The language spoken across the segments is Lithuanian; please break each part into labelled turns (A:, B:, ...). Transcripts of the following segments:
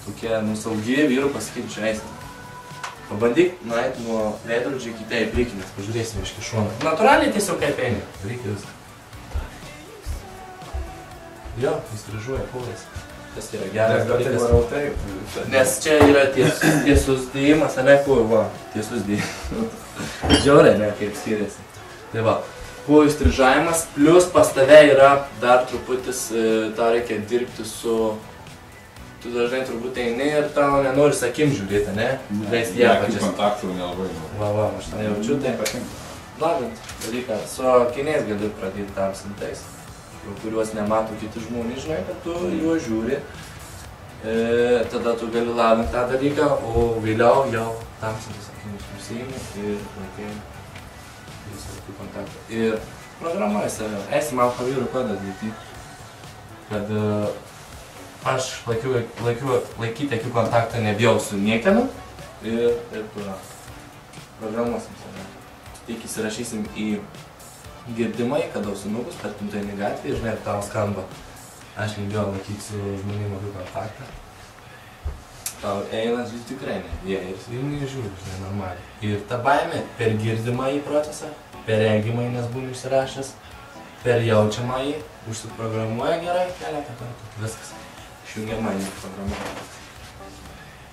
A: tokia nusaugi vyrų pasakyti žaisti. Pabandyk nueiti nuo veidrodžio iki į priekį, nes pažiūrėsim iš šono. Natūraliai tiesiog kaip eini. Reikia viską. Jo, jis kryžuoja kojas. Tas yra geras dalykas. Nes čia yra tiesus dėjimas, ne kojų, va. Tiesus dėjimas. Žiaurai, ne, kaip skiriasi. Tai va, kojų strižavimas, plus pas tave yra dar truputis, tau reikia dirbti su... Tu dažnai turbūt eini ir tau nenori sakim žiūrėti, ne? Leisti ją pačias.
B: Kontaktų nelabai nori.
A: Va, aš tą jaučiu, tai labint dalyką. Su akiniais gali pradėti tamsintais, kuriuos nemato kiti žmonės, žinai, kad tu juos žiūri. Tada tu gali labint tą dalyką, o vėliau jau tamsintis akinius nusiimi ir laikai visokių kontaktų. Ir programuoji save. Esi man pavyru kodą daryti, kad aš laikyti akių kontaktą nebijau su niekienu ir programuosim save. Tik įsirašysim į girdimai, kad ausinukus, tarkim tai ne gatvėje, žinai, tau skamba. Aš nebijau laikyti su žmonėm akių kontaktą. Tau einant vis tikrai ne, jie ir nežiūri, žinai, normaliai. Ir ta baimė per girdimą į procesą, per regimą, nes būni išsirašęs, per jaučiamą į, užsiprogramuoja gerai keletą kartų, viskas. Išjungiama į programą.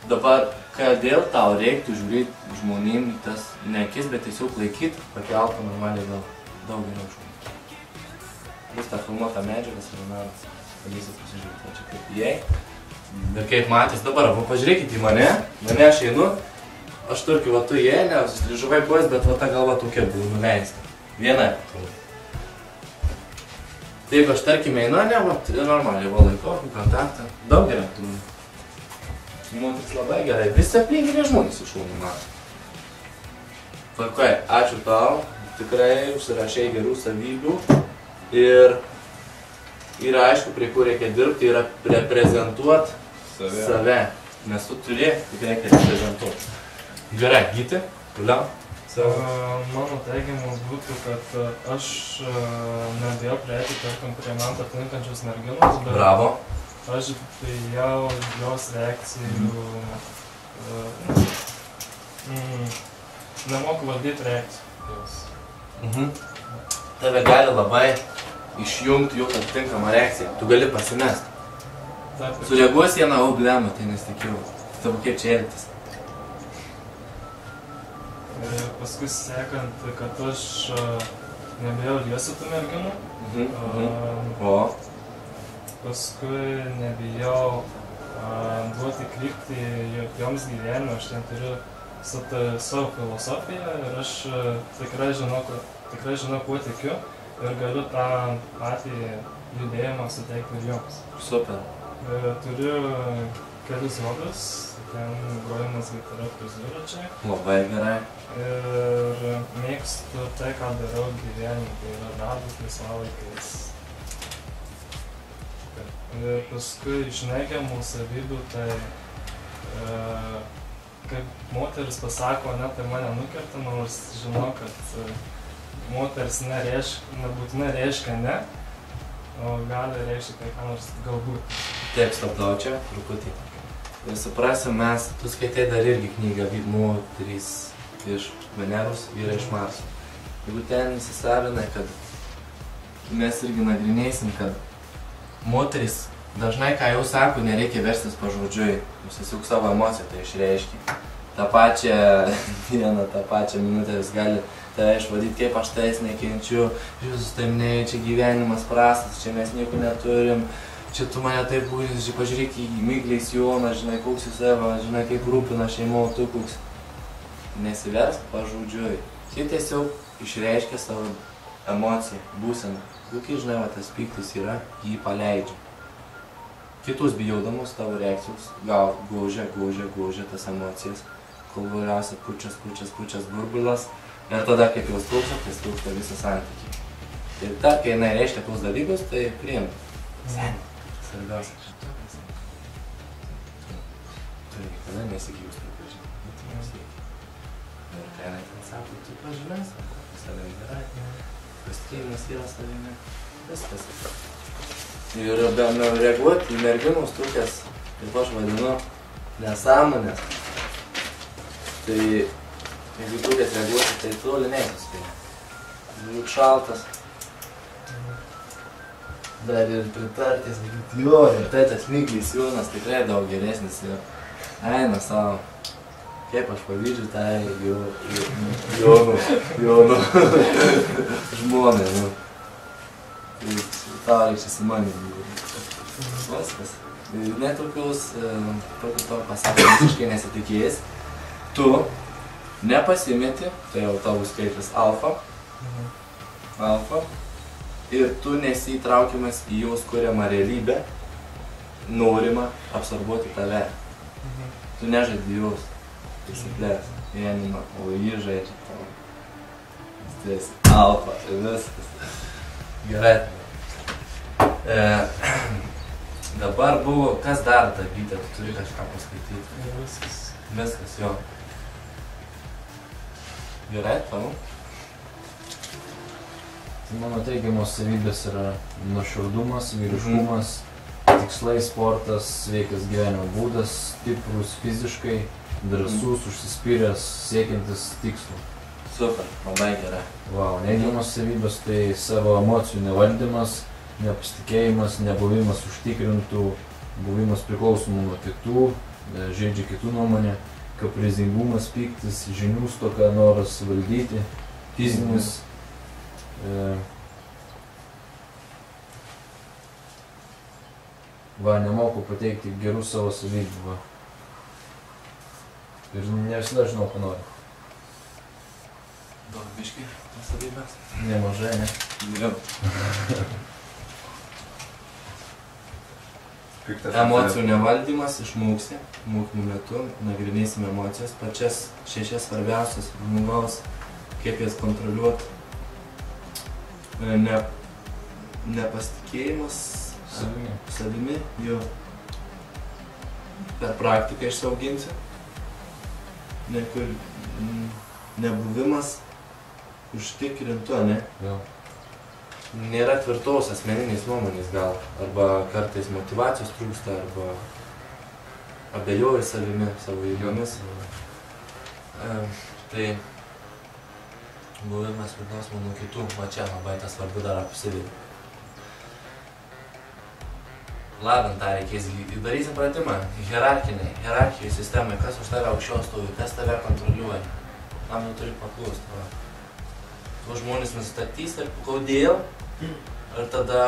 A: Dabar, kodėl tau reiktų žiūrėti žmonėm į tas ne akis, bet tiesiog laikyti, pakeltą normaliai daug geriau žmonių. Vis tą filmuotą medžiagą savinaras, pagysit pasižiūrėti, čia kaip jai. Ir kaip matys dabar, pažiūrėkit į mane aš einu, aš turkiu, va tu jai, ne, sustrižavai kojas, bet va ta galva tokia buvo nuleista. Viena. Taip, aš tarkim einu, ne, normaliai va laikau, kontaktą, daug geriau turiu. Moteris labai gerai, visi aplinkiniai žmonės iš šaunų mato. Tvarkoj, ačiū tau, tikrai užsirašei gerų savybių ir yra aišku, prie kur reikia dirbti, yra reprezentuoti save, nes tu turi, tik reikia reprezentuoti. Gerai, Gyti, toliau.
C: Mano teigiamas būtų, kad aš nebijau prieiti, tarkim, prie man patinkančios merginos, bet
A: Bravo.
C: Aš bijau jos reakcijų, nemoku valdyti reakcijos.
A: Tave gali labai išjungti jau atitinkamą reakciją, tu gali pasimest. Sureaguosi vieną oblemą, tai nesitikėjau. Tavo kaip čia elgtis.
C: Paskui sekant, kad aš nebijau liesti tų merginų. Paskui nebijau duoti kryptį joms gyvenime, aš ten turiu savo filosofiją ir aš tikrai žinau, kuo tikiu ir galiu tą patį judėjimą suteikti ir joms.
A: Super.
C: Turiu kelius hobius, ten grojimas gitara plus dviračiai.
A: Labai gerai.
C: Ir mėgstu tai, ką darau gyvenime, tai yra darbas laisvalaikis. Ir paskui iš neigiamų savybių, tai kaip moteris pasako, ne, tai mane nukerta, nors žinau, kad moteris nebūtinai reiškia ne, o gali reikšti kai ką nors galbūt.
A: Taip, stabdau čia, truputį. Ir suprasim, tu skaitai dar irgi knygą Moterys iš Veneros, Vyrai iš Marso. Jeigu ten įsisavinai, kad mes irgi nagrinėsim, kad moteris dažnai, ką jau sako, nereikia verstis pažodžiui, jūs tiesiog savo emociją tai išreiškia. tą pačią dieną, tą pačią minutę vis gali tave išvadyti, kaip aš tais nekenčiu, jūs taiminėjai, čia gyvenimas prastas, čia mes nieko neturim, čia tu mane taip būrės, čia pažiūrėk į Miglės Joną, žinai, koks jis Eva, žinai, kaip rūpina šeimo, tu koks. Nesiversk pažodžiui. Jie tiesiog išreiškia savo emociją, būseną. Kokie, žinai, va, tas piktis yra, jį paleidžia. Kitus bijodamus tavo reakcijos gaužia tas emocijas, kol galiausiai pučias burbulas ir tada, kaip jos trūksta, tai trūksta visą santykį. Ir dar, kai jinai reiškia tuos dalykus, tai priimti. Seniai, svarbiausia šitą. Tu niekada nesikėjus pripažinti. Ir kai jinai ten sako, tu pažinai, sako, savai gerai, pasitikėjimas yra savimi, viskas. Ir reaguoti į merginų strukės, kaip aš vadinu, nesąmonės. Tai jeigu turės reaguoti, tai toli neįspėja. Būt šaltas. Dar ir pritartis, jo, ir tai tas Miklis Jonas tikrai daug geresnis ir eina savo. Kaip aš pavydžiu tai Jono žmonai, nu. Tai tau reikia įsimanyti. Viskas. Netrukus, to pasakė, visiškai nesitikėjęs. Tu nepasimeti, tai jau tavo skaičius alfa. Ir tu nesi įtraukiamas į jos kuriamą realybę, norima absorbuoti tave. Tu nežaidi jos taisyklės, vienimą, o jį žaidžia tavo. Tu esi alfa, viskas. Gerai. Dabar buvo, kas dar Davyde, tu turi kažką paskaityti?
C: Viskas.
A: Viskas, jo. Gerai, tau?
B: Mano teigiamos savybės yra nuoširdumas, vyriškumas, tikslai, sportas, sveikas gyvenimo būdas, stiprus fiziškai, drąsus, užsispyręs, siekiantis tikslų.
A: Super, labai gerai.
B: Vau, neigiamos savybės tai savo emocijų nevaldymas, nepasitikėjimas, nebuvimas užtikrintų, buvimas priklausomų nuo kitų, žaidžia kitų nuomonę, kaprizingumas, pyktis, žinių stoka, noras valdyti, fizinis. Nemoku pateikti gerų savo savybių, va. Ir ne visada žinau, ko noriu.
A: Daug biškį savybės?
B: Nemažai, ne?
A: Jau. Emocijų nevaldymas išmoksi, mokymų metu, nagrinėsime emocijas, pačias 6 svarbiausias žmogaus, kaip jas kontroliuoti. Nepasitikėjimas savimi, jo. Per praktiką išsiauginsi. Nebuvimas užtikrintu, ne?
B: Jo.
A: Nėra tvirtos asmeninės nuomonės gal, arba kartais motyvacijos trūksta, arba abejoji savimi, savo jėgomis. Tai buvimas priklausomai nuo kitų, va čia labai tas svarbu dar apsivedti. Lavint tą reikės, darysim pratimą, hierarchijų sistemai, kas už tave aukščiau stovi, kas tave kontroliuoja. Tam jau turi paklausti. Tu žmonės nustatys ir kodėl, ir tada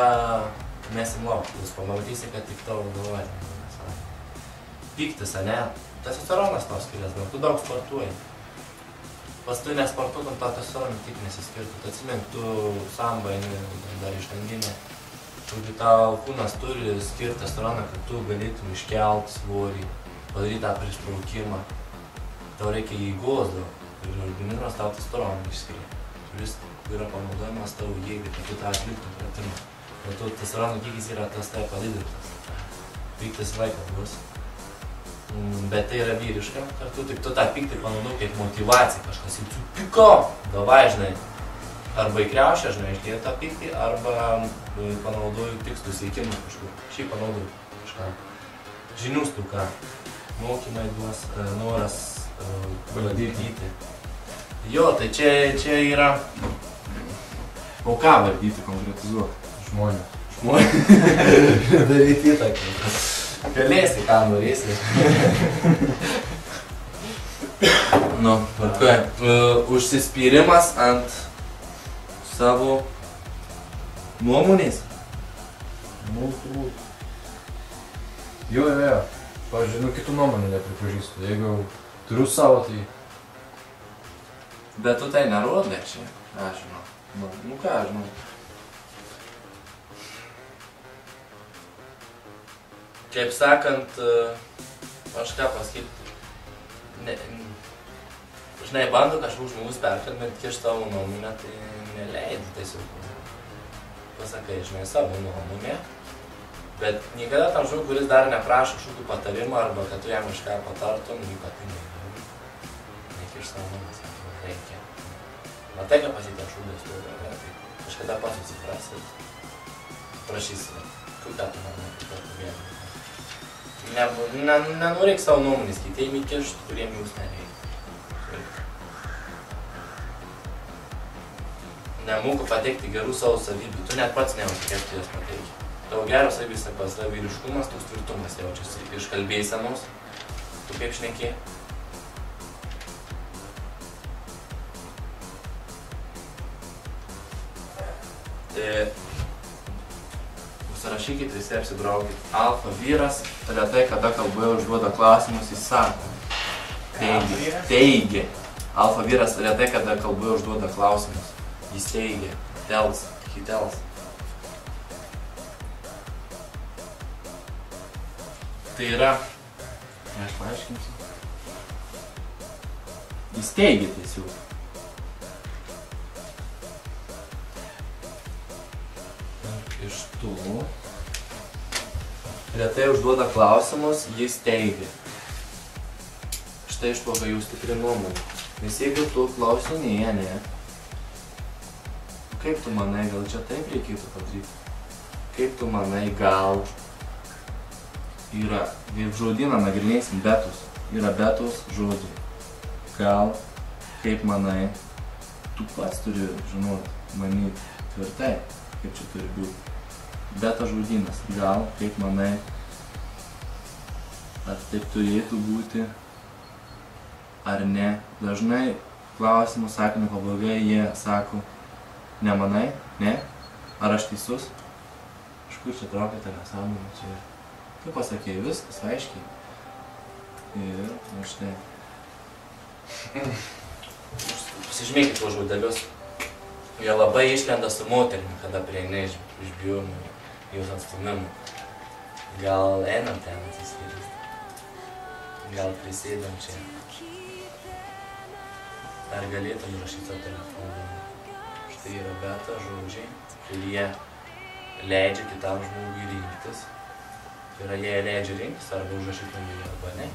A: mesim laukti, jūs pamatysi, kad tik tavo galvoja. Pyktis, ane? Testosteronas tau skirias, bet tu daug sportuoji. Pas tu nesportuotum, tau testosteroną tik nesiskirtų. Tu atsimink, tu samba eini dar ištanginė. Taigi tau kūnas turi skirti testosteroną, kad tu galėtum iškelt svorį, padaryti tą prispraukimą. Tau reikia jėgos daug ir organizmas tau testosteroną išskiria. Kuris yra panaudojamas tavo jėgai, kad tu tą atliktum pratimą. O tu testosterono kiekis yra tas tai padidintas. Pyktis laikas bus. Bet tai yra vyriška, kartu tik tu tą pyktį panaudoji kaip motyvaciją, kažkas į piko, davai, žinai, arba į kriaušę, žinai, išdėjau tą pyktį, arba panaudoju tikslų siekimą kažkur, šiaip panaudoju kažką. Žinių stuka, mokymai duos, noras valdyti. Jo, tai čia yra, o ką valdyti konkretizuoti?
B: Žmonės.
A: Žmonės, daryti įtaką. Galėsi, ką norėsi. Nu, užsispyrimas ant savo nuomonės.
B: Nu, turbūt. Jo. Pavyzdžiui, kitų nuomonę nepripažįstu. Jeigu turiu savo, tai...
A: Bet tu tai nerodai čia, aš žinau. Nu ką, aš žinau. Kaip sakant, aš ką pasakyti, žinai, bando kažkoks žmogus perkalbėti, kieš tavo nuomonę, tai neleidi tiesiog. Pasakai, žinai, savo nuomonę, bet niekada tam žmogui, kuris dar neprašo kažkokių patarimų arba kad tu jam kažką patartum, ypatingai nekiš savo nuomonę, reikia. Matai, ką pasitė šūdės turi, tai kažkada pats atsiprasit, prašysi, kaip ką tu manai, kaip tu gyvenai. Nenorėk savo nuomonės, kitiem įkišt, kuriem jūs nereikia. Nemoku pateikti gerų savo savybių, tu net pats nejauti, kaip tu jas pateiki. Tavo geros savybės pas tavo vyriškumas, toks tvirtumas jaučiasi iš kalbėsenos, tu kaip šneki. Užsirašykit visi, apsibraukit. Alfa vyras retai kada kalboje užduoda klausimus, jis sako. Teigia. Alfa vyras retai kada kalboje užduoda klausimus. Jis teigia. He tells. Tai yra. Aš paaiškinsiu. Jis teigia tiesiog. Iš tų retai užduoda klausimus, jis teigia. Štai išplaukia jų stipri nuomonė. Nes jeigu tu klausinėje, ne, kaip tu manai, gal čia taip reikėtų padaryti? Kaip tu manai, gal yra, kaip žodyną nagrinėsim betus, yra betus žodžiai. Gal, kaip manai, tu pats turi žinoti, manyti tvirtai, kaip čia turi būti. Betas žodynas, gal, kaip manai, ar taip turėtų būti, ar ne. Dažnai klausimų sakinio pabaigoje jie sako, nemanai, ne, ar aš teisus? Iš kur čia traukiate nesąmonę čia? Tu pasakėjai viskas, aiškiai. Ir štai. Pasižymėkit tuos žodelius. Jie labai išlenda su moterimi, kada prieini iš bjūrimo, jos atstumimų. Gal einam ten atsiskyrsti. Gal prisėdam čia. Ar galėtum rašyti savo telefoną. Štai yra beta žodžiai, kurie leidžia kitam žmogui rinktis. Tai yra, jie leidžia rinktis, arba užrašytum jį, arba ne.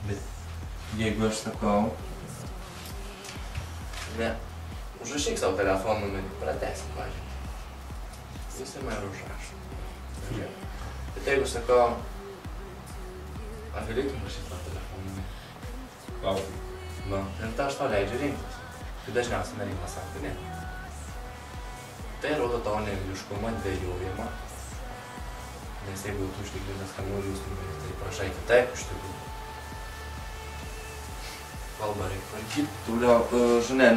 A: Bet jeigu aš sakau, ne, užrašyk savo telefono numerį, pratesim, pažiūrėjau. Visi man užrašo. Bet jeigu sakau, ar galėtum rašyti savo telefono numerį? Klausim. Va, ir ta aš tau leidžiu rinktis. Tai dažniausiai nereikia sako, ne. Tai rodo tavo nevyriškumą, dvejojimą. Nes jeigu tu užtikrinęs, kad nori jūs numerį, tai prašai kitaip iš tikrųjų. Kalbą reikia tvarkyti. Toliau, žinai,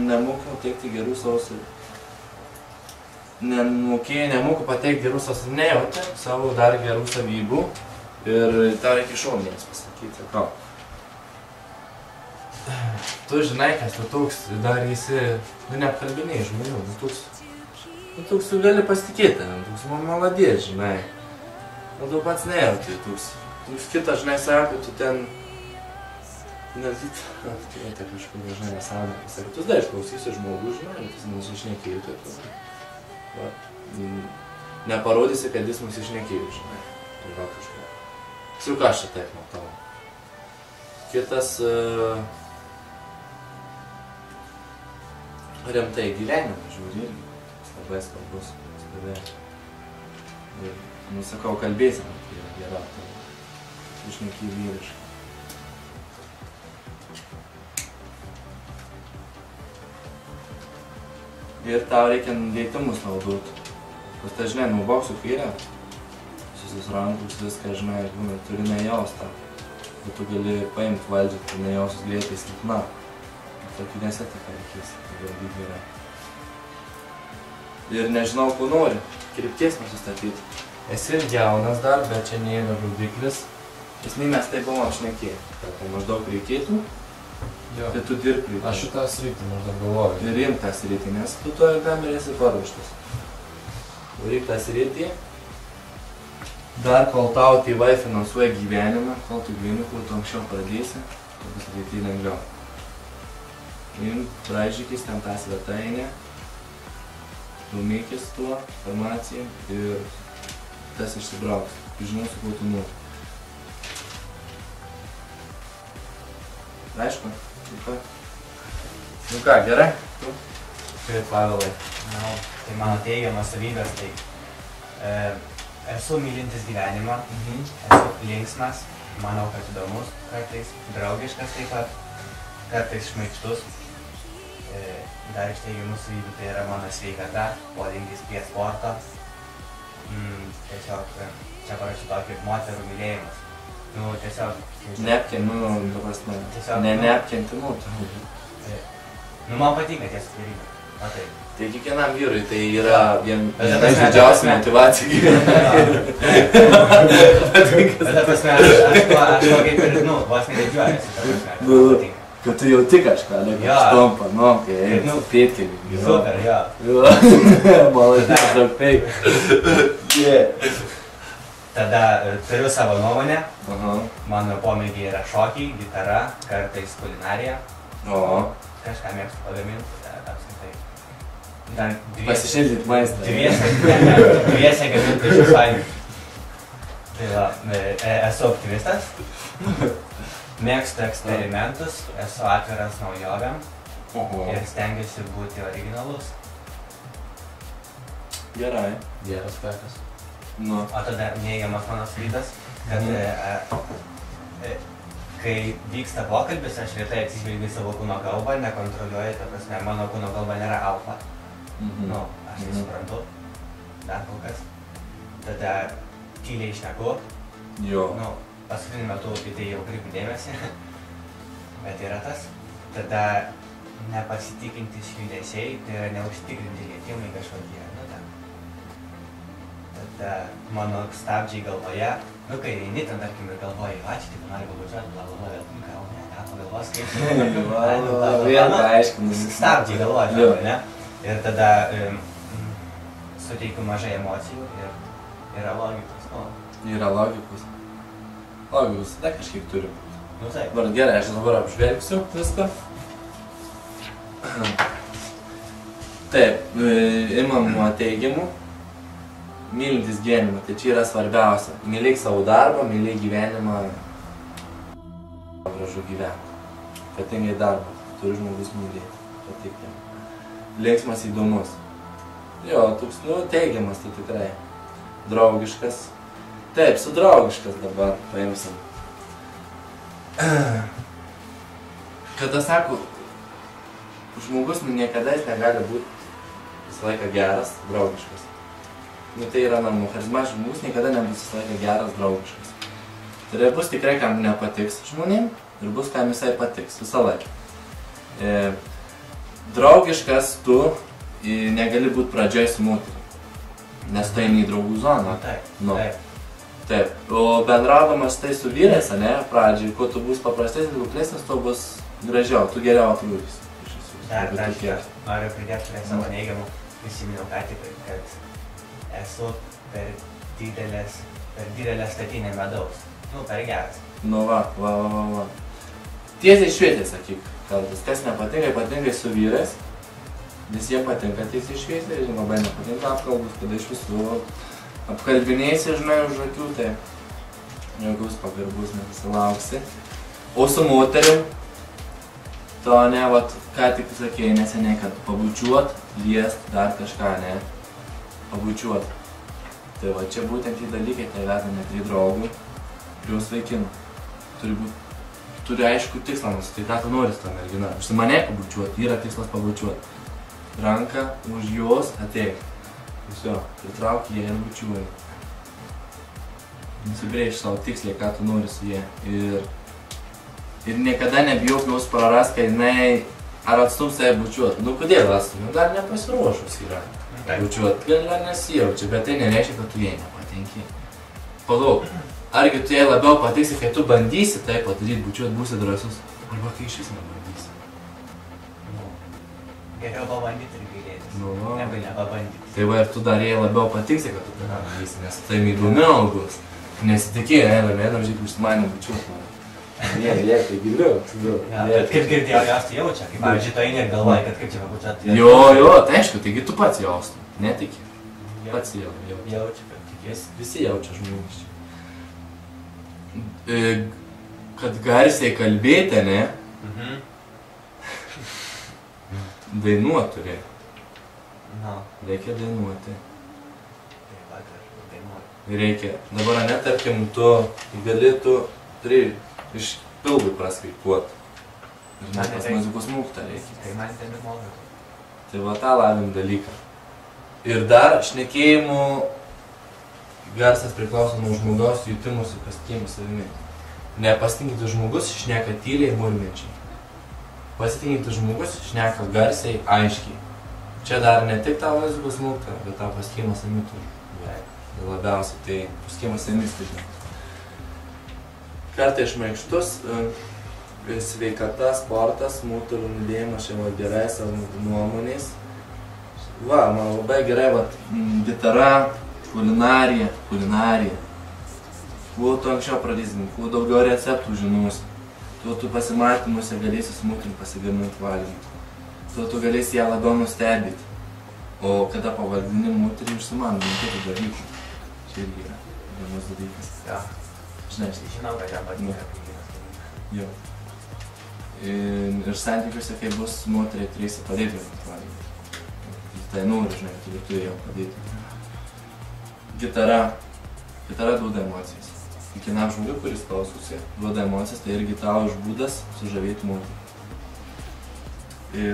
A: nemoku teikti gerų savo nemoku pateikti gerų savo nejauti savo dar gerų savybių ir tau reikia šoninės pasakyti. Ką? Tu žinai, kas tu toks, dar esi, neapkalbiniai žmonių, tu toks gali pasitikėti, toks maladės, žinai. O tu pats nejauti, toks kitas, žinai, sako, tu ten Netikėti kažkur dažnai nesąmonę pasakyti. Tu dar išklausysi žmogų, žinai, jis mus išnekėjo, tai neparodysi, kad jis mus išnekėjo, žinai. Gal kažką. Siuk aš čia taip matau. Kitas rimtai gyvenimą žiūri irgi. Jis labai svarbus. Ir, sakau, kalbėsime, tai yra gera. Išnekėjo vyriškai. Ir tau reikia leitimus naudoti. Pas tai, žinai, nubauk su kairė, visus rankus, viską, žinai, būna, turi nejaust tą. Bet tu gali paimti valdžią, tai nejausus greitai silpna. Tokių nesėtika reikės, tai valdyti gerai. Ir nežinau, ko nori, krypties nusistatyti. Esi jaunas dar, bet čia nėra rodiklis. Esmė mes taip buvom šnekėję, kad tai maždaug reikėtų. Tai tu dirbk.
B: Aš šitą sritį maždaug galvoju.
A: Ir imk tą sritį, nes tu to tam ir esi paruoštas. Varyk tą sritį. Dar kol tau tėvai finansuoja gyvenimą, kol tu gyveni, kur tu anksčiau pradėsi, tai bus ateityje lengviau. Imk, braižykis ten tą svetainę, domėkis tuo informaciją ir tas išsibrauks. Žinau, su kuo tu nori. Aišku. Nu ką, gerai?
D: Kaip Pavelai. Tai mano teigiamas savybės, tai esu mylintis gyvenimą, esu linksmas, manau, kad įdomus, kartais draugiškas taip pat, kartais šmaikštus. Dar iš teigiamų savybių tai yra mano sveikata, polinkis prie sporto. Tiesiog čia parašau tokį moterų mylėjimas. Nu, tiesiog...
A: Neapkenti, neapkenti,
D: Nu, man patinka tiesiog daryti. Matai.
A: Tai kiekvienam vyrui tai yra viena iš didžiausių motyvacijų gyvenime.
D: Bet ta prasme, aš kaip ir, vos nedidžiuojasi, ta prasme, man patinka.
A: Kad tu jauti kažką, ne kaip štompa, kai pėtkelį.
D: Super, jo.
A: Maladas, daug peik.
D: Tada turiu savo nuomonę. Mano pomėgiai yra šokiai, gitara, kartais kulinarija. Kažką mėgstu pagaminti, apskritai.
A: Pasišildyti maistą.
D: Dviese gaminti iš fainų. Tai va, esu optimistas. Mėgstu eksperimentus, esu atviras naujovėm ir stengiuosi būti originalus.
A: Gerai.
B: Geras pekas.
D: O tada neigiamas mano savybės, kad kai vyksta pokalbis, aš retai atsižvelgiu į savo kūno kalbą, nekontroliuoju, ta prasme, mano kūno kalba nėra alfa. Aš tai suprantu, dar kol kas. Tada tyliai šneku. Paskutiniu metu į tai jau kreipiu dėmesį, bet yra tas. Tada nepasitikintis judesiai, tai yra neužtikrinti lietimai kažkokie. Tada mano stabdžiai galvoje, kai eini ten, tarkim, ir galvoji, čia tik nori pabučiuoti, blablabla, gal ne, ką pagalvos, kaip stabdžiai galvoji, ne? Ir tada suteikiu mažai emocijų ir yra logikos.
A: Yra logikos. Logikos, tada kažkiek turi būti.
D: Taip.
A: Gerai, aš dabar apžvelgsiu viską. Taip, imam nuo teigiamų. Mylintis gyvenimą, tai čia yra svarbiausia. Mylėk savo darbą, mylėk gyvenimą. Gražu gyventi. Ypatingai darbą. Turi žmogus mylėti. Patikti. Linksmas, įdomus. Jo, toks, teigiamas tai tikrai. Draugiškas. Taip, su draugiškas dabar paimsim. Kada sako, žmogus niekada negali būti visą laiką geras, draugiškas. Tai yra namų. Charizmatiškas žmogus niekada nebus visą laiką geras, draugiškas. Tai bus tikrai, kam nepatiks žmonėm ir bus, kam visai patiks. Visą laiką. Draugiškas tu negali būti pradžioj su moterimi. Nes tai eini į draugų zoną. Taip. O bendraudamas tai su vyrais, pradžiai, kuo tu bus paprastesnis, kuklesnis, to bus gražiau. Tu geriau atrodysi.
D: Dar noriu pridėti prie savo neigiamų. Prisiminiau ką tik, kad esu per didelę statinę medaus. Per geras.
A: Va. Tiesiai šviesiai sakyk, kalbas. Kas nepatinka, ypatingai su vyrais. Nes jie patinka tiesiai šviesiai, labai nepatinka apkalbus, kada iš visų apkalbinėsi, žinai, už akių, tai jokius pagarbus nesusilauksi. O su moterim, to ne, ką tik sakėjai neseniai, kad pabučiuot, liest, dar kažką, ne. Pabučiuot. Tai čia būtent tie dalykai tai veda ne prie draugų, prie jos vaikinų. Turi aišku tikslą nustatyti, ką tu nori su ta mergina. Užsimanė pabučiuot, yra tikslas pabučiuot. Ranką už jos ateik. Viso, pritrauk jie ir bučiuoji. Nusibrėž savo tiksliai, ką tu nori su jie. Ir niekada nebijok jos prarast, kai jinai ar atstums save bučiuot. Kodėl atstum? Dar nepasiruošus yra. Bučiuot, gal nesijaučia, bet tai nereiškia, kad tu jai nepatinki. Palauk, argi tu jai labiau patiksi, kai tu bandysi tai padaryti, bučiuot, būsi drąsus, arba kai iš vis nebandysi.
D: Geriau pabandyti ir gailėtis, negu nepabandyti.
A: Tai ir tu dar jai labiau patiksi, kad tu tai bandysi, nes tai įdomiau bus. Nesitikėjai, einam žiūrėk, užsimanė bučiuot. Ne, tai giliau.
D: Bet kaip girdėjau, jos tai jaučia, kaip pavyzdžiui, to eini ir galvoji, kad kaip čia pabučiuot.
A: Jo, tai aišku, taigi tu pats jaustum, netiki. Pats
D: jaučia, kad tikėsi.
A: Visi jaučia žmogus čia. Kad garsiai kalbėti, ne, Dainuot turi.
D: No.
A: Reikia dainuoti.
D: Tai vakar dainuoti.
A: Reikia. Dabar, net, tarkim, tu gali, tu turi iš pilvui praskaipuot. Ir net pas muzikos mokytoją reikia.
D: Tai man ten ir moka.
A: Tai va tą lavim dalyką. Ir dar šnekėjimų garsas priklauso nuo žmogaus jutimus ir pasitikėjimų savimi. Nepasitinkintis žmogus šneka tyliai murminčiai. Pasitikintis žmogus šneka garsiai, aiškiai. Čia dar ne tik tą muzikos mokytoją, bet tą pasitikėjimą savimi turi. Labiausiai tai pasitikėjimas savimi tai. Kartai šmaikštus, sveikata, sportas, moterų nulėjimas, šiandien gerai savo nuomonės. Va, man labai gerai, va, gitara, kulinarija. Kuo tu anksčiau pradėsim, kuo daugiau receptų žinosi, tuo tu pasimatymuose galėsi su moterim pasigaminti valgyti. Tuo tu galėsi ją labiau nustebinti. O kada pavaldini moterį išsimano, kitų dalykų. Čia irgi yra vienas dalykas.
D: Ja.
A: Žinau,
D: kad jam patinka, kai vyras.
A: Jo. Ir santykiuose, kai bus moteriai, turėsi padėti valgyti. Tai nori, žinai, tu jau padėti. Gitara duoda emocijas. Kiekvienam žmogui, kuris klausosi, duoda emocijas, tai irgi tavo būdas sužavėti moterį.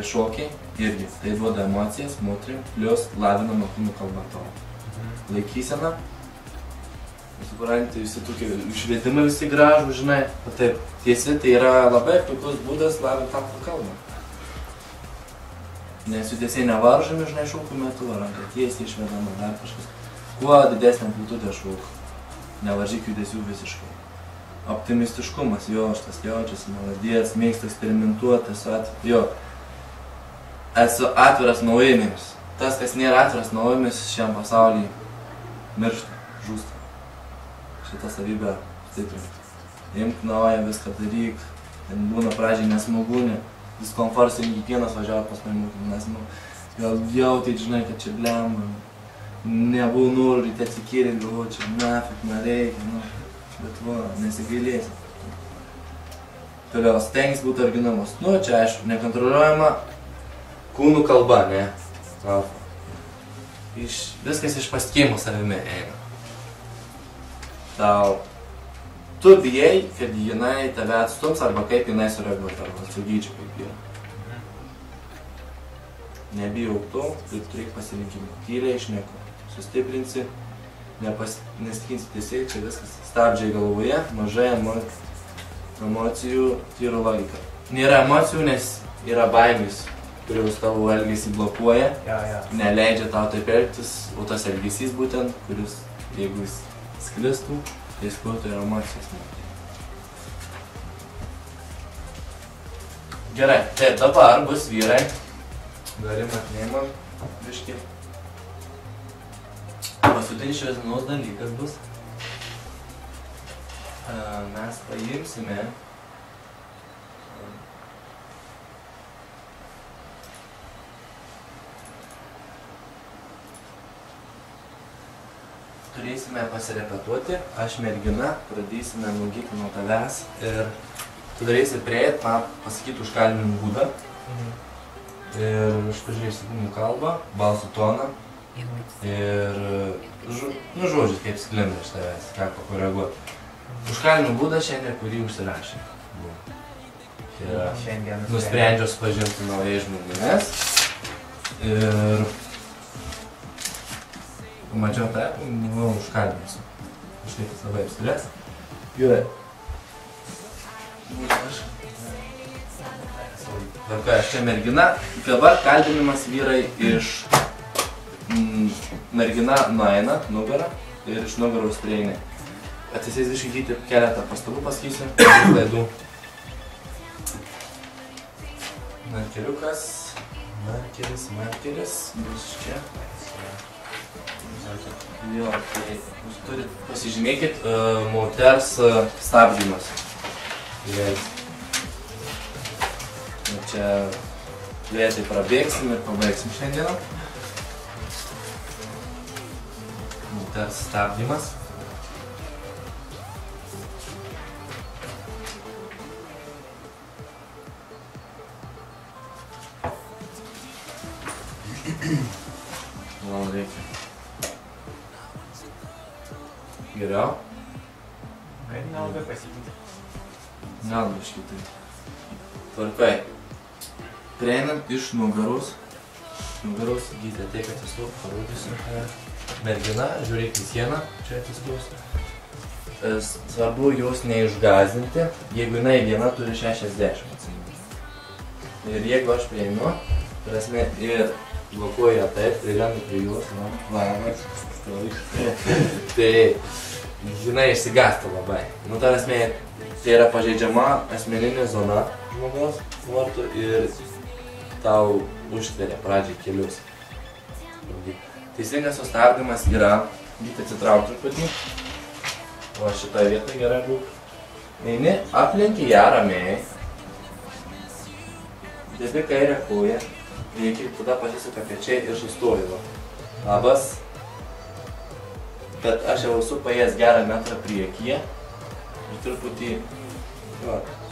A: Šokiai irgi, tai duoda emocijas moterim, plius lavinama kūno kalba tavo. Laikysena, supranti, visi tokie švietimai visi gražų, žinai, o taip tiesi, tai yra labai puikus būdas lavinti tą kalbą. Nes judesiai nevaržomi, žinai, šūkų metu, ranka tiesiai išvedama, dar kažkas. Kuo didesnė amplitudė šūkų, nevaržyk judesių visiškai. Optimistiškumas, jo, šitas jaučiasi, maladės, mėgsta eksperimentuoti, esu atviras naujimėms. Tas, kas nėra atviras naujimėms, šiam pasaulyje miršta, žūsta. Šitą savybę stiprinti. Imk naują, viską daryk, ten būna pradžiai nesmagu, diskomfortas, jeigu kiekvienas važiavo pas mane mokymą, nes gal jautai, žinai, kad čia blemba. Nebuvau noriu, ryte atsikėlė, galvoju, čia nafik, nereikia, bet va, nesigailėsi. Toliau, stengis būti originalus. Čia aišku, nekontroliuojama kūnų kalba, ne? Viskas iš pasitikėjimo savimi eina. Tau, tu bijai, kad jinai tave atstums, arba kaip jinai sureaguoti, arba atsugyčiau kaip yra. Nebijau to, bet turėk pasirinkimą. Tyliai šneku. Sustiprinsi, nesitikinsi tiesiai, čia viskas stabdžiai galvoje, mažai emocijų, tyro logika. Nėra emocijų, nes yra baimės, kurios tavo elgesį blokuoja, neleidžia tau taip elgtis, o tas elgesys būtent, kuris, jeigu jis sklistų, tai skurtų ir emocijas. Gerai, tai dabar bus vyrai. Galim atneimam biškį. Paskutinis šios dienos dalykas bus. Mes paimsime turėsime pasirepetuoti, aš mergina, pradėsime nugyti nuo tavęs ir tu turėsi prieiti, man pasakyti užkalbinimų būdą. Ir aš pažiūrėsiu kūnų kalbą, balsų toną ir žodžius kaip sklinda iš tavęs, ką pakoreguoti. Užkalbinimų būdą šiandien, kurį užsirašė. Nusprendžiau supažinti naujai žmonėmis ir pamačiau tą, buvau užkalbinsiu. Kažkaip jis labai apspręs. Gerai. Dabar aš čia mergina. Dabar kalbinimas vyrai iš mergina nueina nugarą ir iš nugaros prieina. Atsisės išgyti keletą pastabų pasakysiu. Klaidų. Markeriukas. Markeris. Bus čia. Jo, tai jūs turit pasižymėkit moters stabdymas. Čia greitai prabėgsim ir pabaigsim šiandieną. Moters stabdymas. Man reikia. Geriau?
D: Kad nelabai pasikeitė.
A: Gal biškitai. Tvarkai. Prieinam iš nugaros. Nugaros gydė tai, kad esu parodysiu. Mergina, žiūrėk į sieną, čia atsisklausiu. Svarbu jos neišgazdinti, jeigu jinai viena turi 60 atsiminti. Ir jeigu aš prieinu, prasme, ir blokuoju ją taip, prilendu prie jos, tai jinai išsigąsta labai. Nu, ta prasme, tai yra pažeidžiama asmeninė zona žmogaus vartų ir tau užtveria pradžiai kelius. Teisingas sustabdymas yra, gyti atsitraukti truputį. O šitoje vietoje gerai būk. Eini, aplenki ją ramiai. Debi kairę koją. Reikia, tada pasisuka pečiai ir sustoji. Labas. Bet aš jau esu paėjęs gerą metrą priekyje. Ir truputį...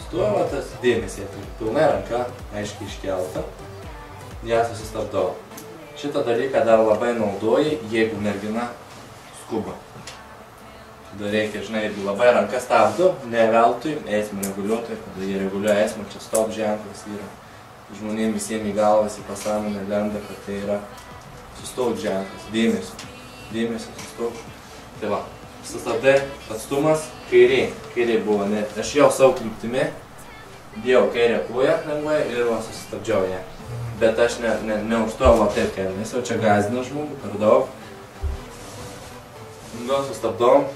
A: Sustoju, tas dėmesį. Pilnai ranka, aiškiai iškelta. Ją susistabdau. Šitą dalyką dar labai naudoji, jeigu mergina skuba. Tada reikia, žinai, irgi labai ranką stabdo, ne veltui, eismo reguliuotojai, kada jie reguliuoja eismą, čia stop ženklas yra. Žmonėm visiems į galvas, į pasąmonę lenda, kad tai yra sustok ženklas, dėmesio sustok. Tai va, sustabdai, atstumas, kairiai buvo, net aš jau savo kryptimi, dėjau kairę koją lengvai ir va sustabdžiau ją. Bet aš neužstojau va taip kelią, nes jau čia gazdino žmogų, per daug. Gal sustabdom.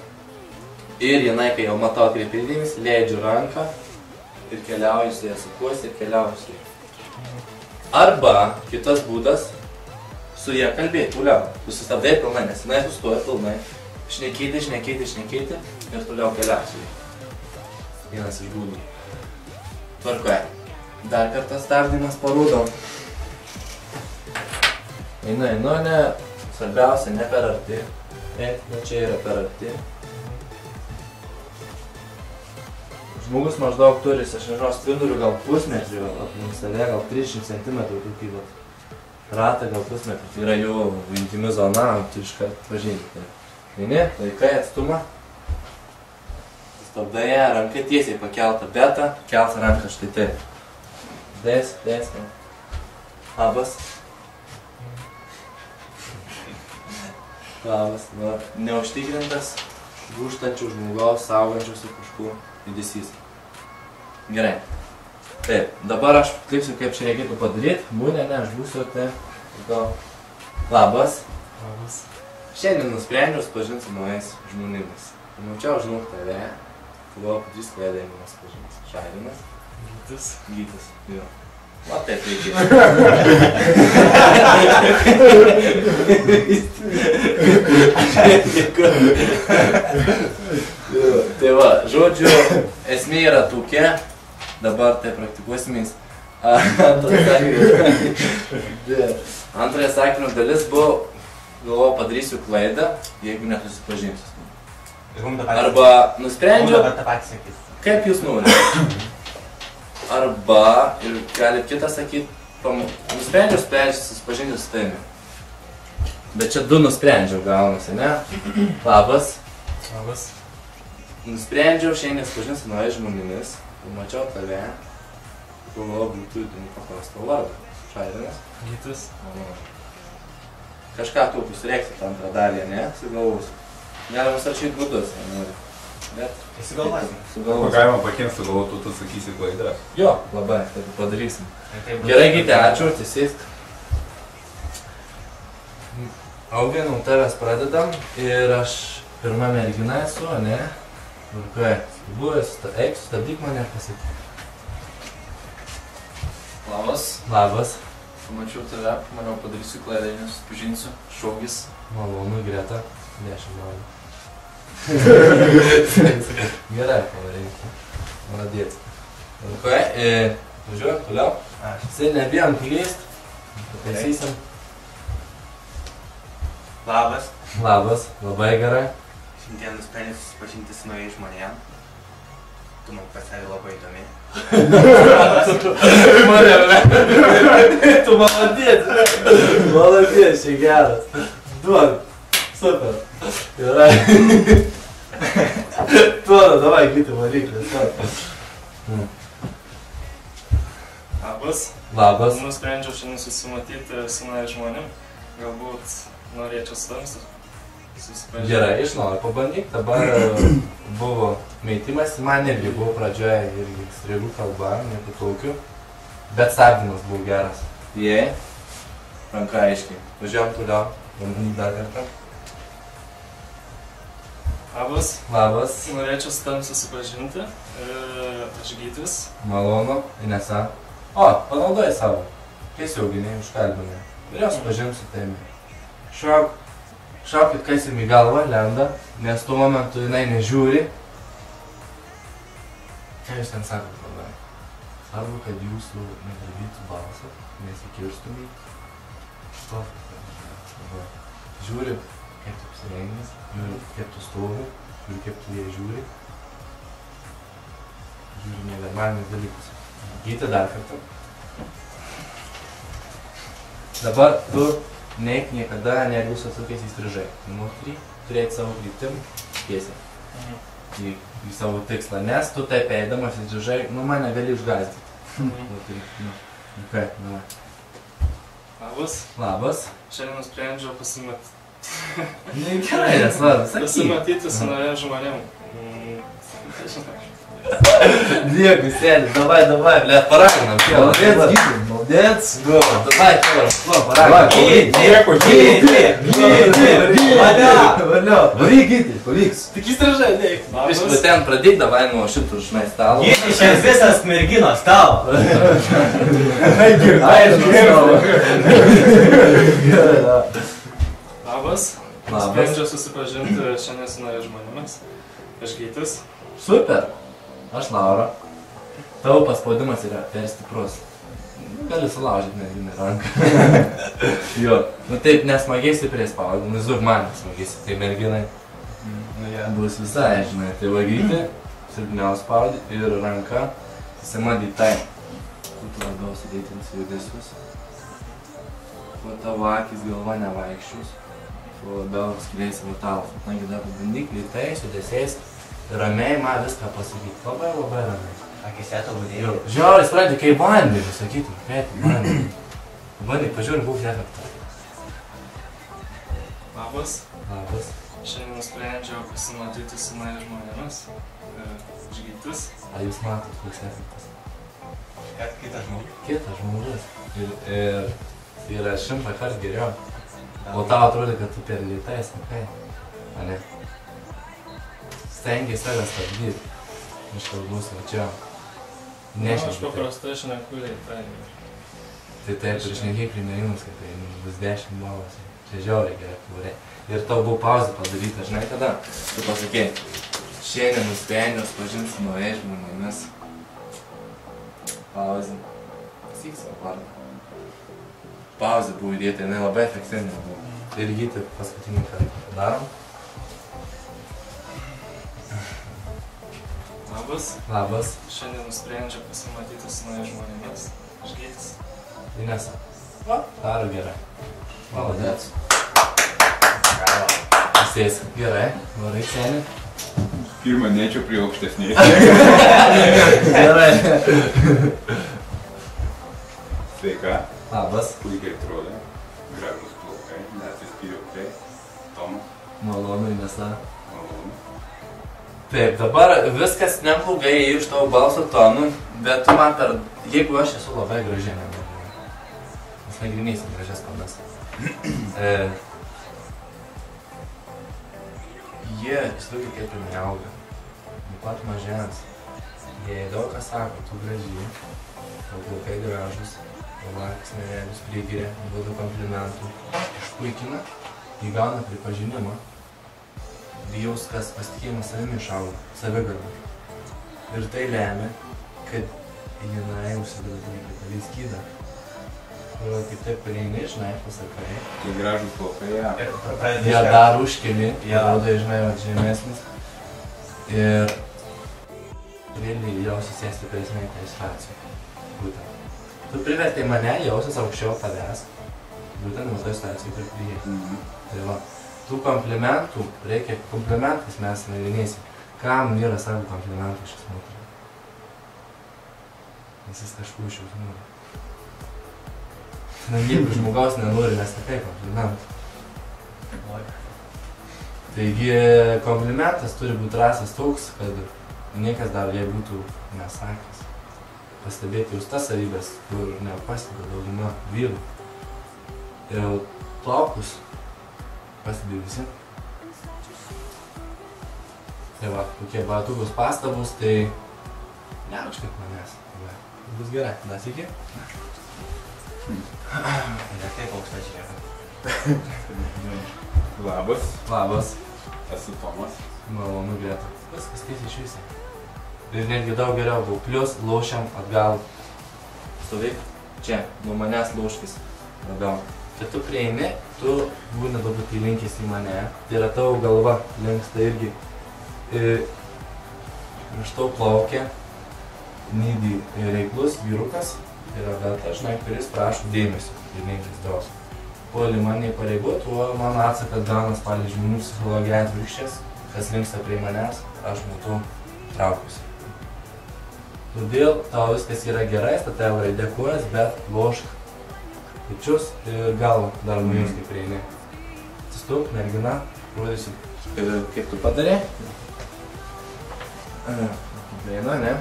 A: Ir jinai, kai jau matau atkreipė dėmesį, leidžiu ranką ir keliauju su ją sukuosi ir keliauju su ją. Arba kitas būdas su ją kalbėti, toliau. Tu sustabdai pilnai, nes jinai sustoja pilnai. Šnekėti ir toliau keliauju su ją. Vienas iš būdų. Tvarkoje. Dar kartą stabdymas parodom. Einu, ne, svarbiausia, ne per arti. Čia yra per arti. Žmogus maždaug turi, aš nežinau, spindulių gal pusmetrių, aplink save gal 30 cm tokį ratą gal pusmetrių. Tai yra jų intimi zona, tu iškart pažinti. Eini, laikai atstumą. Stabdai ją, ranka tiesiai pakelta beta, kelta ranką štai taip. Dės. Labas. Labas, neužtikrintas, gūžtančių žmogaus, saugančių su kažkuo judesys. Gerai. Taip, dabar aš kliksiu, kaip čia reikėtų padaryti. Būnė, ne, aš būsiu te. Labas.
C: Labas.
A: Šiandien nusprendžiau supažinti su naujais žmonėmis. Pamačiau, žinau tave. Galvojau, kad 3 klaidai mums pažinti. Šarinas. Gytis. Jo. Va taip reikia. Tai va, žodžiu, esmė yra tokia, dabar tai praktikuosimės. Antroje sakinio dalis buvo, galvoju, padarysiu klaidą, jeigu nesusipažinsiu. Arba nusprendžiu, kaip jūs norite. Arba, ir galit kitą sakyti, nusprendžiau susipažinti su tavimi. Bet čia 2 nusprendžiau gaunasi, ne? Labas.
C: Labas.
A: Nusprendžiau šiandien susipažinti su naujais žmonėmis. Pamačiau tave. Galvoju, būtų įdomu paklausti tavo vardą. Šarinas.
C: Gytis.
A: Kažką tokį sureiksit antrą dalį, ne? Sugalvosiu. Galima saršyti būdus, ne nori. Bet...
D: Sugalvosim.
E: Galima pakiems sugalvotų, tu sakysi klaidą.
A: Jo, labai, taip padarysim. Gerai, Gyti, ačiū, atsisėsk. Auginau tavęs pradedam ir aš pirma mergina esu, ne? Ir ką, eik, sustabdyk mane ir pasakyk.
B: Labas.
A: Labas.
B: Pamačiau tave, manau padarysiu klaidą, nesusipažinsiu. Šaugis.
A: Malonu, Greta. 10 malonu. Gerai, pavarinti. Maladėt. Ir ką, važiuojam toliau. Jisai nebijom klyst. Pataisysim.
D: Labas.
A: Labas, labai gerai.
D: Šiandien nusprendžiau susipažinti su naujais žmonėm. Tu man pasidarė labai įdomi.
A: Tu maladės. Maladės, čia geras. Duok. Super. Gerai. Duoda, davai, kiti varyklės.
C: Labas.
A: Labas.
C: Nusprendžiau šiandien susimatyti su naujas žmonėm. Galbūt norėčiau su tavim susipažinti.
A: Gerai, iš naujo pabandyk. Dabar buvo meitimas, man irgi buvo pradžioje irgi strėlių kalba, nepataukiu. Bet stabdymas buvo geras. Jei. Ranka aiškiai. Važiuojam toliau. Bandyk dar kartą.
C: Labas.
A: Labas.
C: Norėčiau su tavim susipažinti. Aš Gytis.
A: Malonu. Inesa. O, panaudojai savo. Tiesioginiai užkalbinai. Ir jos pažinti su tavimi. Šaukit, kas jums į galvą lenda, nes tuo momentu jinai nežiūri. Ką jūs ten sakot, labai? Svarbu, kad jūsų nedarytų balsą, nesikirstumėt. Žiūri, kaip tu apsirengęs, žiūri, kaip tu stovi, žiūri, kaip tu jie žiūri. Žiūri neverbalinius dalykus. Gyti dar kartą. Dabar tu neik niekada negu su tokiais įstrižai. Nuotri, turėti savo kryptim, tiesiai. Į savo tikslą, nes tu taip eidamas įstrižai, mane gali išgąsdyti. Okay, davai.
C: Labas.
A: Labas.
C: Šiandien nusprendžiau
A: Gerai, nesvarbu, sakyk.
C: pasimatyti su naujas žmonėm.
A: Dėkui, sėdi, davai, blet, paraginam, kėlą. Молодец, давай, кёром, параграф. Valia. Varyk, Gyti, pavyks.
C: Tik įstrižai, neik.
A: Biškai ten pradėk, davai nuo šitų žinai stalo.
D: Gyti, šiandien visas merginos tavo.
C: Labas. Nusprendžiau susipažinti šiandien su naujas žmonėmis. Aš Gytis.
A: Super. Aš Laura. Tavo paspaudimas yra per stiprus. Gali sulaužyti merginai ranką. Jo. Nu taip nesmagiai stipriai spaudė, nu žinok man nesmagiai stipriai merginai. Bus visai, žinai, tai vagyti, silpniau spaudė ir ranka įsimadė tai. Kuo tu labiau sudėtinsi judesius. Kuo tavo akis galva nevaikščius. Kuo labiau skleisi metalą. Nagi dar pabandyk, lėtai, judesiais. Ramiai man viską pasakyti. Labai ramiai.
D: Akise to būdėjau.
A: Žiauriai, sprendė, kaip vandenį, sakytum, kaip vandenį. Vandenį, pažiūrėjau, būk efektą.
C: Labas.
A: Labas.
C: Šiandien nusprendžiau pasimatyti su naujas žmonėmis. Aš Gytis.
A: A jūs matot, koks efektas?
D: Kad kitas žmogus.
A: Kitas žmogus. Ir tai yra 100 kartų geriau. O tau atrodo, kad tu per lėtai smakai. A ne? Stengiai save stabdyti. Iš kalbus, va čia.
C: Aš paprastai šneku lėtai.
A: Tai taip, ir šnekiai primerimus, kad tai vis 10 balas. Čia žiauriai gerai kūrė. Ir tau buvo pauzė padaryta, žinai kada? Tu pasakei, šiandien nusprendžiau pažinti su naujais žmonėmis. Pauzė. Pasakyk savo vardą. Pauzė buvo įdėta, jinai labai efektyvi buvo. Ir Gyti paskutinį kartą padarom.
C: Labas.
A: Labas.
C: Šiandien nusprendžiau pasimatyti su naujais žmonėmis. Aš Gytis.
A: Inesa. Va, daro gerai. Молодец. Sėsk. Gerai. Varai seni.
E: Pirmą nečiau prie aukštesnės.
A: Gerai.
E: Sveika.
A: Labas.
E: Puikiai atrodo. Gražus plaukai. Neatsispyriau prie Tomo.
A: Malonu, Inesa.
E: Malonu.
A: Taip, dabar viskas neblogai iš tavo balso tonų, bet tu man per... Jeigu aš esu labai gražiai, mes nagrinėsim gražias tonas. Jie, įsivaizduokit, kaip ir neauga. Nuo pat mažens. Jie daug ką sako, tu gražiai, tavo plaukai gražus, tavo akis nerealius prigiria, duoda komplimentų. Išpuikina, įgauna pripažinimą. Bijaus, kas pasitikėjimas savimi išauga, savigarbą. Ir tai lemia, kad jinai užsideda į skydą. Kaip taip pareini, žinai, pasakai.
E: Tai gražus plaukai, ja.
A: Jie dar užkeli, jie rodo, žinai, žemesnis. Ir realiai jausis stipresnė tai situacijai. Būtent. Tu privertei mane jausis aukščiau tavęs. Būtent nuo toj situacijai per priekį. Tai va, tų komplimentų, reikia komplimentais mes nagrinėsim. Kam vyras sako komplimentų iš moterį? Nes jis kažkur iš jūs nori. Na, jeigu žmogaus nenori, nes nekai komplimentų. Taigi, komplimentas turi būti rasas toks, kad niekas dar jai būtų nesakęs. Pastebėti jūs tas savybės, kur nepastebė dauguma vyrų. Ir tokius pastebė visi. Tai va, kokie tokius pastabus, tai neaukškit manęs. Bus gerai, dar sykį.
D: Ne kaip aukšta čia.
E: Labas,
A: Labas.
E: esu Tomas.
A: Malonu Greta. Viskas teisė iš visai. Ir netgi daug geriau buvo. Plius laušiam atgal. Stovėk čia, nuo manęs lauškis atgal. Kai tu prieini, tu būna galbūt įlinkęs į mane. Tai yra tavo galva linksta irgi. Iš tau plaukia nydį reiklus vyrukas. Tai yra dažnai, kuris prašo dėmesio ir linkęs daug. Puoli mane įpareigot, o mano atsakas gaunas palei žmonių psichologiją atvirkščias, kas linksta prie manęs, aš matau traukiuosi. Todėl tau viskas yra gerai, statevrai dėkuojas, bet lošk pečius ir galvą dar nuėjus, kaip prieini. Atsistuk, mergina, rodysiu, kaip tu padarė. Prieina, ne?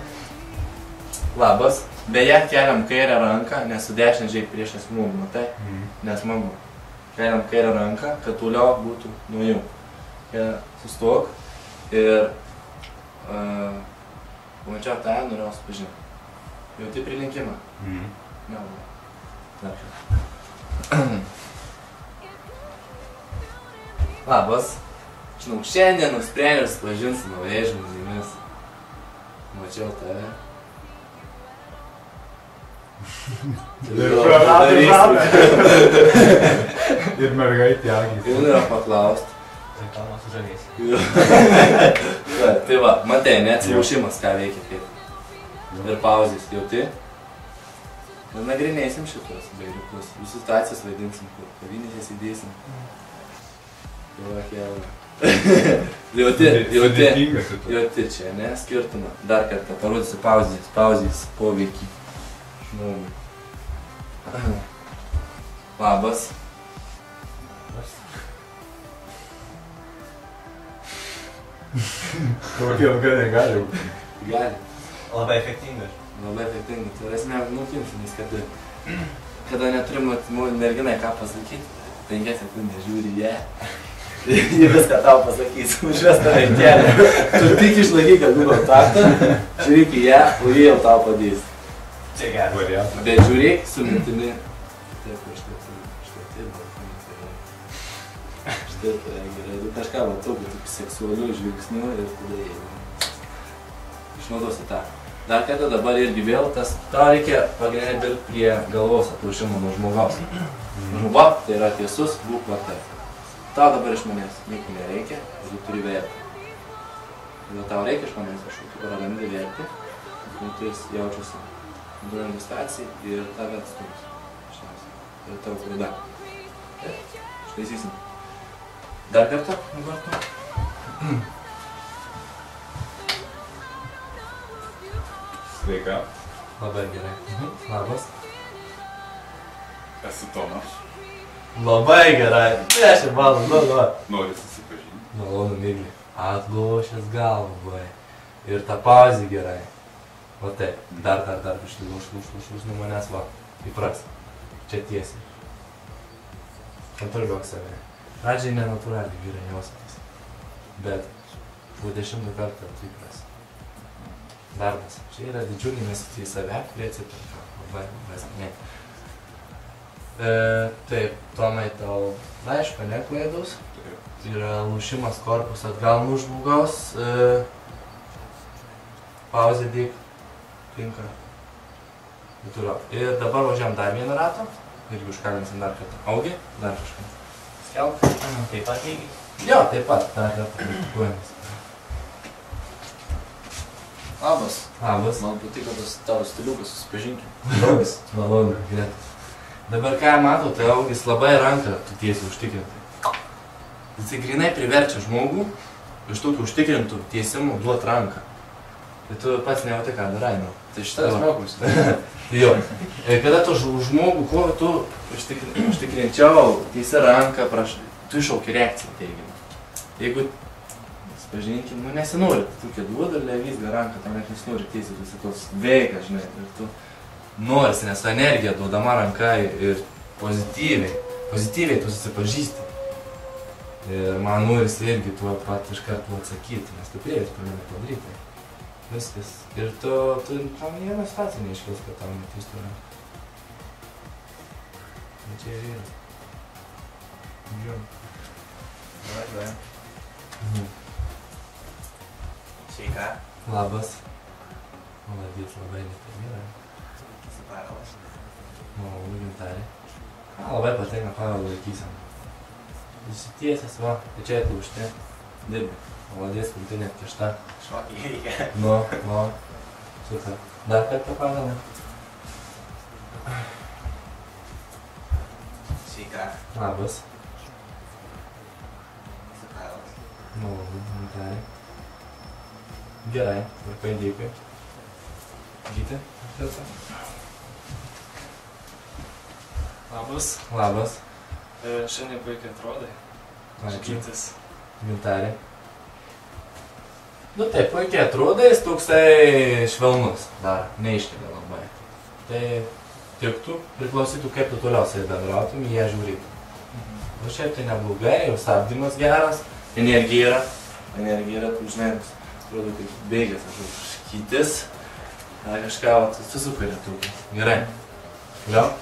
A: Labas. Beje, keliam kairę ranką, nes su dešinė žiūrėk priešas smūgų, matai? Nesmagu. Keliam kairę ranką, kad toliau būtų nuo jų. Sustok ir pamačiau tą, norėjau supažinti. Jauti prilinkimą? Nebuvo. Dar kartą. Labas. Žinau, šiandien nusprendžiau supažinti su naujais žmonėmis. Mačiau tave.
E: Ir mergaitė akys.
A: Ir nėra paklaust.
D: Tai Tomas sužavės.
A: Tai va, matai, neatsimušimas, ką veikia kaip. Ir pauzės, jauti? Ir nagrinėsim šitos dalykus. Visų situacijas vaidinsim, kur kavinėse sėdėsim. Tai va, kėlė. Jauti čia, ne? Skirtumą. Dar kartą parodysiu pauzės poveikį. Žmogui. Labas.
E: Kokie ilga negali.
A: Gali.
D: Labai efektingas.
A: Labai efektingai. Tai yra esmė nukimsiu, nes kada neturim merginai ką pasakyti, 5 sekundės žiūri ją. Jie viską tau pasakys, užves tave į kelią. Tu tik išlaikyk akių kontaktą, žiūrėk į ją, o jie jau tau padės.
D: Čia geras variantas.
A: Bet žiūrėk su mintimi. Taip, štai tai gerai. Tu kažką matau, tokiu seksualiu žvilgsniu ir tada išnaudosi tą. Dar kartą dabar irgi vėl tas, tau reikia pagrindinai dirbti prie galvos atplaušimo nuo žmogaus. Va, tai yra tiesus, būk va taip. Tau dabar iš manęs nieko nereikia, ir tu turi verti. Todėl tau reikia iš manęs kažkokį ragandį verti, tai jis jaučiasi duojantis stacijai ir tave atstums. Tai yra tavo klaida. Taip, ištaisysim. Dar kartą, nugartu.
E: Sveika,
A: Labai gerai. Labas.
E: esu Tomas.
A: Labai gerai. 10 valandų,
E: Noriu susipažinti.
A: Malonu, myli. Atlošęs galvai. Ir ta pauzė gerai. Va taip, dar biškai lūš nuo manęs, va, įpras. Čia tiesiai. Kontroliuok save. Pradžiai nenatūraliai vyrai jausatės. Bet po 10 kartą tu įpras. Darbas. Čia yra didžiulį investicija į save, kurie atsiperka. Labai skaniai. Taip, Tomai, tau laiško, ne klaidos? Tai yra lūšimas korpus atgal nuo žmogaus. Pauzė dėk. Tinka. Ir dabar važiuojam dar vieną ratą. Irgi užkalinsim dar kartą. Augi, dar kažką. Skelb.
D: Taip pat lygiai.
A: Jo, taip pat. Dar kartą praktikuojamas.
B: Labas.
A: Labas.
B: Man patiko tas tavo stiliukas, susipažinkim.
A: Draugas. Malonu, Gretas. Dabar ką matau, tai Augis labai ranką tu tiesiai užtikrintai. Jisai grinai priverčia žmogų iš tokių užtikrintų tiesimų duot ranką. Tai tu pats nejauti, ką darai, nu.
B: Tai šitas mokus.
A: Jo. Ir kada tu žmogų, kuo tu užtikrinčiau tiesi ranką, tu iššauki reakciją teigiamą. Jeigu, pažinkim, nu nesinori, tu tokia duoda ir levizga ranką, tam net nesinori tiesiai, tu esi tos veikas, žinai, ir tu norisi, nes ta energija duodama ranka ir pozityviai tu susipažįsti. Ir man norisi irgi tuo pat iš karto atsakyti, nes tu prieis pamėnai padaryti. Viskas. Ir tu tam vieną situaciją neiškils, kad tau netistų ranką. Ir čia ir yra. Žiūrėjom.
D: Važiuojam. Sveika.
A: Labas. Maladys, labai netamyra.
D: Esu Pavelas.
A: Malonu, Gintarė. Labai patinka Pavelo laikysena. Įsitiesęs, va, tai čia atlušti. Dirbi. Maladės, krūtinė atkišta.
D: Šokį reikia.
A: Nu, super. Dar kartą Pavelą.
D: Sveika.
A: Labas.
D: Esu Pavelas.
A: Malonu, Gintarė. Gerai, tvarkai, dėkui. Gyti?
C: Labas.
A: Labas.
C: Šiandien puikiai atrodai. Gytis.
A: Gintarė. Nu taip, puikiai atrodai, jis toksai švelnus dar, neiškelia labai. Tai tiktų, priklausytų kaip tu toliausiai bendrautum, jie žiūrėtų. O šiaip tai neblogai, jau stabdymas geras, energija yra, tu žinai, atrodo kaip bėgęs, aš užkytis, kažką susisukuria tokį. Gerai. Gal?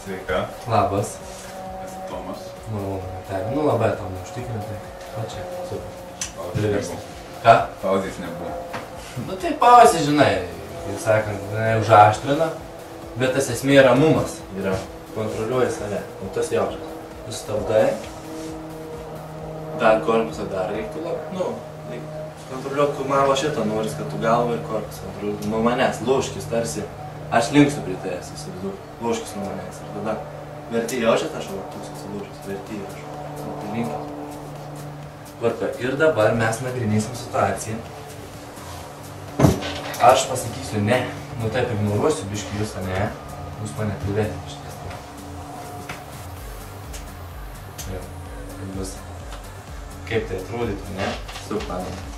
E: Sveika,
A: Labas.
E: esu Tomas.
A: Nu labai tau neužtikrintai. O čia, super.
E: Pauzės nebuvo.
A: Ką?
E: Pauzės nebuvo.
A: Nu tai pauzė, žinai, kaip sakant, užaštrina, bet tas esmė ramumas yra, kontroliuoji save, o tas jaučias. Tu stabdai, dar korpusą dar reiktų kontroliuoti, kur man va šitą noris, kad tu galvą ir korpusą kontroliuoti. Nuo manęs, lūškis tarsi, aš linksiu prie tavęs, įsivaizduoju, lūškis nuo manęs. Ir tada verti jaučiat, aš vartus lūškis, verti aš. Tai linkit. Varka. Ir dabar mes nagrinėsim situaciją. Aš pasakysiu ne. Nu taip ignoruosiu biškį jūs, ne. Jūs mane privertė šitas. Jau. Ir bus. Kaip tai atrodytų, ne? Suprantam.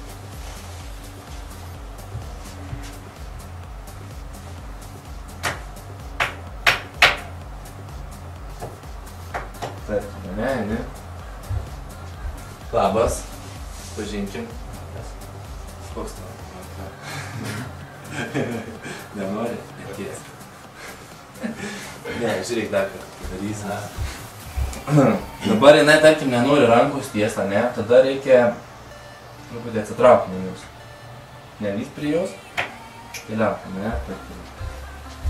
A: Tarkime, ne? Labas. Pažinkim. Koks tau? Nenori? Neties. Ne, žiūrėk, dar kartą padarysim. Dabar jinai, tarkim, nenori rankos tiesą, ne? Tada reikia truputį atsitraukti nuo jos. Nelys prie jos. Keliaukim, ne?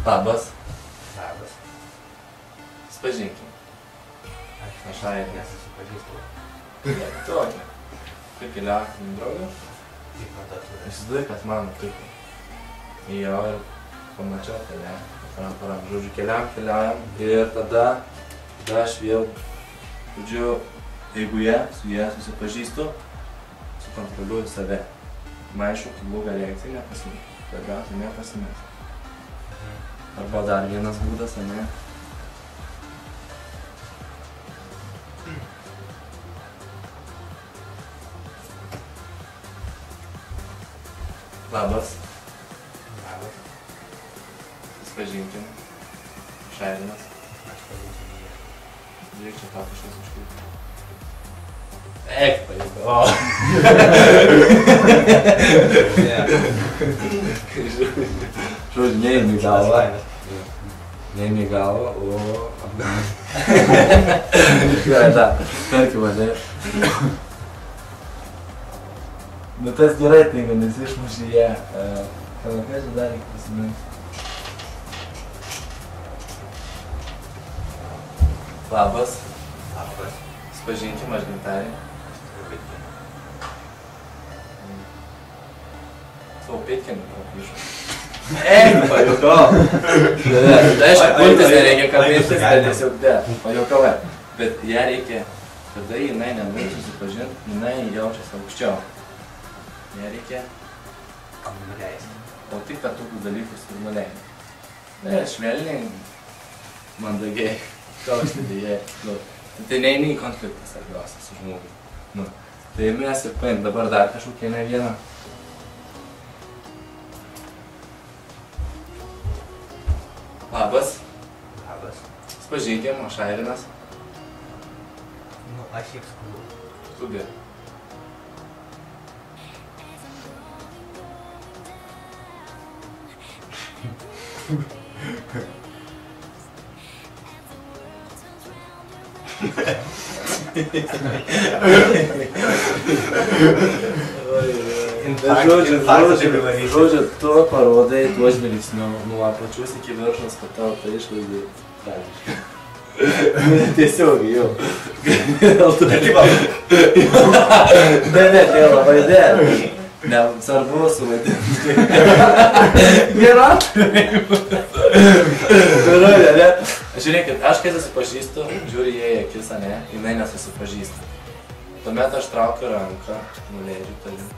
A: Labas.
D: Labas.
A: Pažinkim. Aš ir
D: nesusipažįstu.
A: Ne, tokia. Kaip keliaukim, draugą.
D: Kaip parduotuvė.
A: Įsivaizduoju, kad man nutiko. Jo, ir pamačiau keliam. Žodžiu, keliaujam. Ir tada aš vėl, žodžiu, jeigu su jie susipažįstu, sukontroliuoju save. Maišu, kad blogą reakciją nepasimės. Svarbiausia, nepasimės. Arba dar vienas būdas, ne? Labas.
D: Labas.
A: Susipažinkim. Šairinas.
D: Aš pažinsiu jį.
A: Žiūrėk, čia tau kažkas užkliūtų. Eik, pajuto. Žodžiu, neimi galvą. Neimi galvą, o apgalvą. Gerai, da. Tarkim, ne? Nu tas gerai tinka, nes išmuši ją. Kalakažį dar reikia prisiminti. Labas.
D: Labas.
A: Susipažinkim, aš Gintarė. Tavo pėtkelnių prapišo. Pajokau. Tai aišku, pultis nereikia kabintis, bet tiesiog pajokavai. Bet ją reikia, tada jinai nenori susipažinti, jinai jaučiasi aukščiau. Ją reikia
D: nuleisti.
A: O tik kad tokius dalykus ir nuleidai. Ne, švelniai, mandagiai, kaustyti jai. Tai neini į konfliktą svarbiausia su žmogui. Tai mes ir paim dabar dar kažkokia ne viena. Labas.
D: Labas.
A: Spažinkim, aš Airinas.
D: Nu, aš šiaip skubu.
A: Skubi. Žodžiu, tu parodai tuo žvilgsniu nuo apačios iki viršaus, kad tavo tai išvaizda tragiška. Tiesiog jau. Ne, tai labai dėl. Ne, svarbu suvaidinti. Gerai. Ne. Žiūrėkit, aš kai susipažįstu, žiūri jie į akis, ne, jinai nesusipažįsta. Tuomet aš traukiu ranką, nuleidžiu toliau.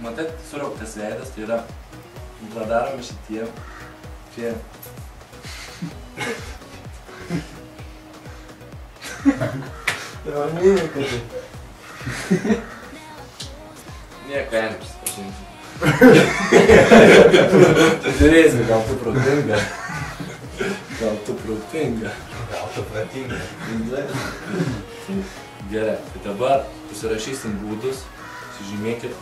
A: Matai, surauktas veidas, tai yra pradaromi šitie. Čia. Nieko, enim prisipažinti. Žiūrėsi, gal tu protinga. Gal tu protinga. Gerai, tai dabar susirašysim būdus, sužymėkit.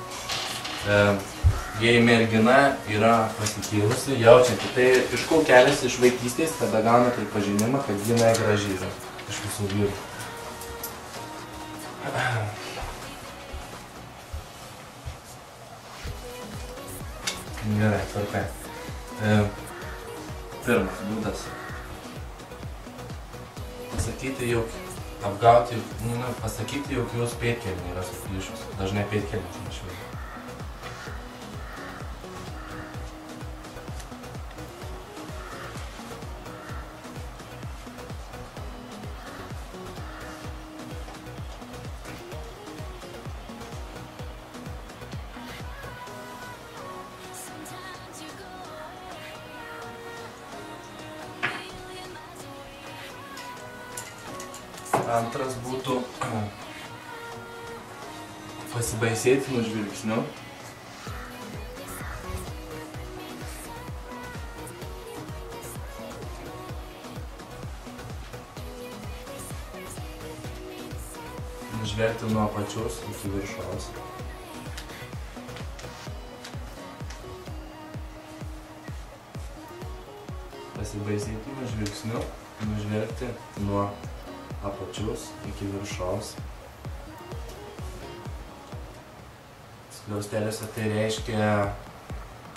A: Jei mergina yra pasikėlusi, jaučianti, tai iš ko keliasi iš vaikystės, tada gauna pripažinimą, kad jinai graži yra iš visų vyrų. Gerai, tvarkai. Pirmas būdas. Pasakyti, jog apgauti, pasakyti, jog jos pėtkelniai yra suplyšus. Dažnai pėtkelniai išveikia. Antras būtų pasibaisėtinu žvilgsniu. Žvelgti nuo apačios iki viršaus. Pasibaisėtinu žvilgsniu nužvelgti nuo apačios iki viršaus. Skliausteliuose tai reiškia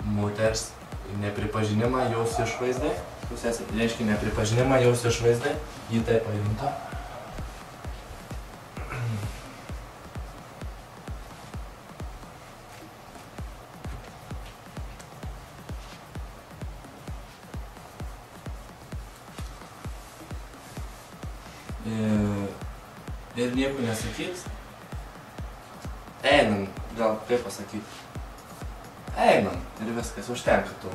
A: moters nepripažinimą jos išvaizdai. Pusėse tai reiškia nepripažinimą jos išvaizdai. Jį tai paimta. Ir nieko nesakyt. Einam, gal kaip pasakyti. Einam ir viskas, užtenka to.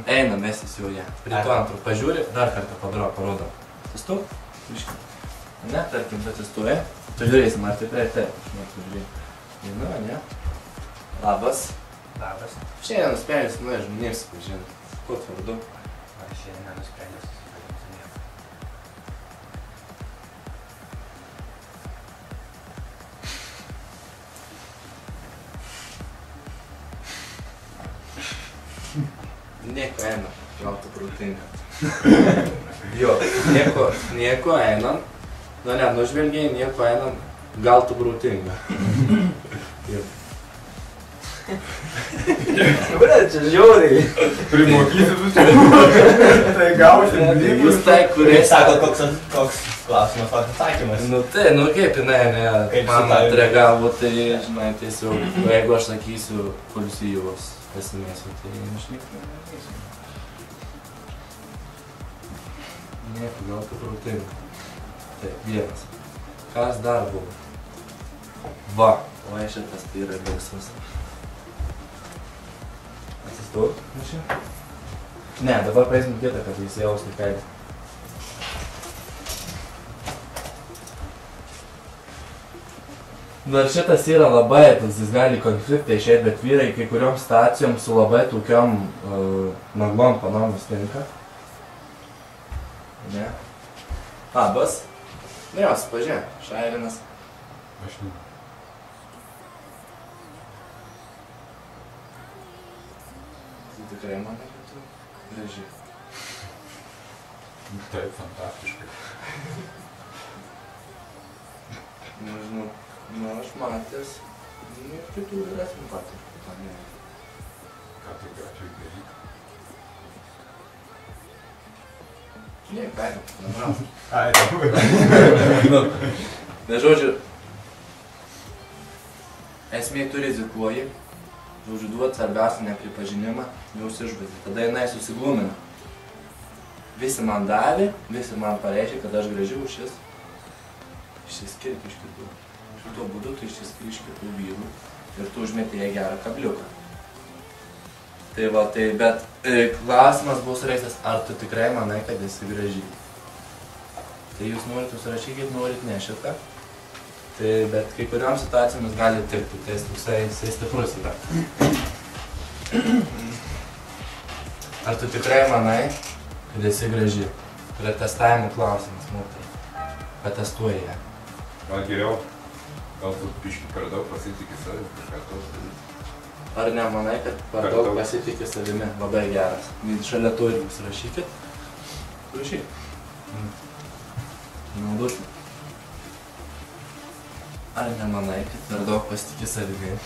A: Einam, mesis jau ją. Prie to antro pažiūri, dar kartą parodom. Atsistu? Biškį. Ne, tarkim, atsistuoja. Pažiūrėsim, ar tikrai taip. Aš noriu pažiūrėti. Viena, ne? Labas.
D: Labas.
A: Šiandien nusprendęs, žmonėms pažinti. Kuo tvardu?
D: Aš šiandien nenusprendęs susipažinti su nieko.
A: Nieko einam, gal tu protinga. Jo, nieko einam. Nu ne, nužvelgiai, nieko einam, gal tu protinga. Jo.
D: Kuria, čia žiauriai.
E: Primokysi tu čia. Tai gausi.
A: Jūs tai, kurie
D: Sako, koks klausimas, koks atsakymas.
A: Nu tai, nu kaip jinai, ne,
D: Kaip
A: man
D: su
A: atreagavo, tai, žinai, tiesiog, jeigu aš sakysiu pulsyvos esimėsiu, tai aš nieko nesakysiu. Nieko, gal tu protinga. Taip, vienas. Kas dar buvo? Va, o šitas tai yra baisus. Atsistok, mašin? Ne, dabar paėsim kitą, kad jis jaustų kailį. Dar šitas yra labai, jis gali konfliktą išėti, bet vyrai kai kuriom situacijom su labai tokiom naglom panomis tinka. Ne? Labas. Ne, jos, pažiūrėk, Šairinas.
E: Aš ne.
A: Tu tikrai manai, kad tu graži.
E: Taip, fantastiškai.
A: Nežinau, nu aš matęs, ir kitų yra simpatiškų, tą ne.
E: Ką tu gatvėj daryk?
A: Ne, kaina, nebrausiu.
E: Ai, dabar.
A: Bet žodžiu, esmė tu rizikuoji, žodžiu, duot svarbiausią nepripažinimą, jaus išvaizdą. Tada jinai susiglumina. Visi man davė, visi man pareiškė, kad aš graži už šis. Išsiskirti iš kitų. Šituo būdu tu išsiskiri iš kitų vyrų ir tu užmeti jai gerą kabliuką. Tai va, tai, bet klausimas buvo sureistas, ar tu tikrai manai, kad esi graži. Tai jūs norit, jūs rašykit, norit ne šitą. Tai, bet kai kuriuom situacijomis gali tikti, tai jisai stiprus yra. Ar tu tikrai manai, kad esi graži? Tai yra testavimo klausimas, moterai. Patestuoji ją.
E: Gal geriau, gal tu biškį per daug pasitikį savim, kažką tos daryti.
A: Ar nemanai, kad per daug pasitikė savimi? Labai geras. Šalia to ir jūs rašykit. Rašyk. Naudosim. Ar nemanai, kad per daug pasitikė savimi?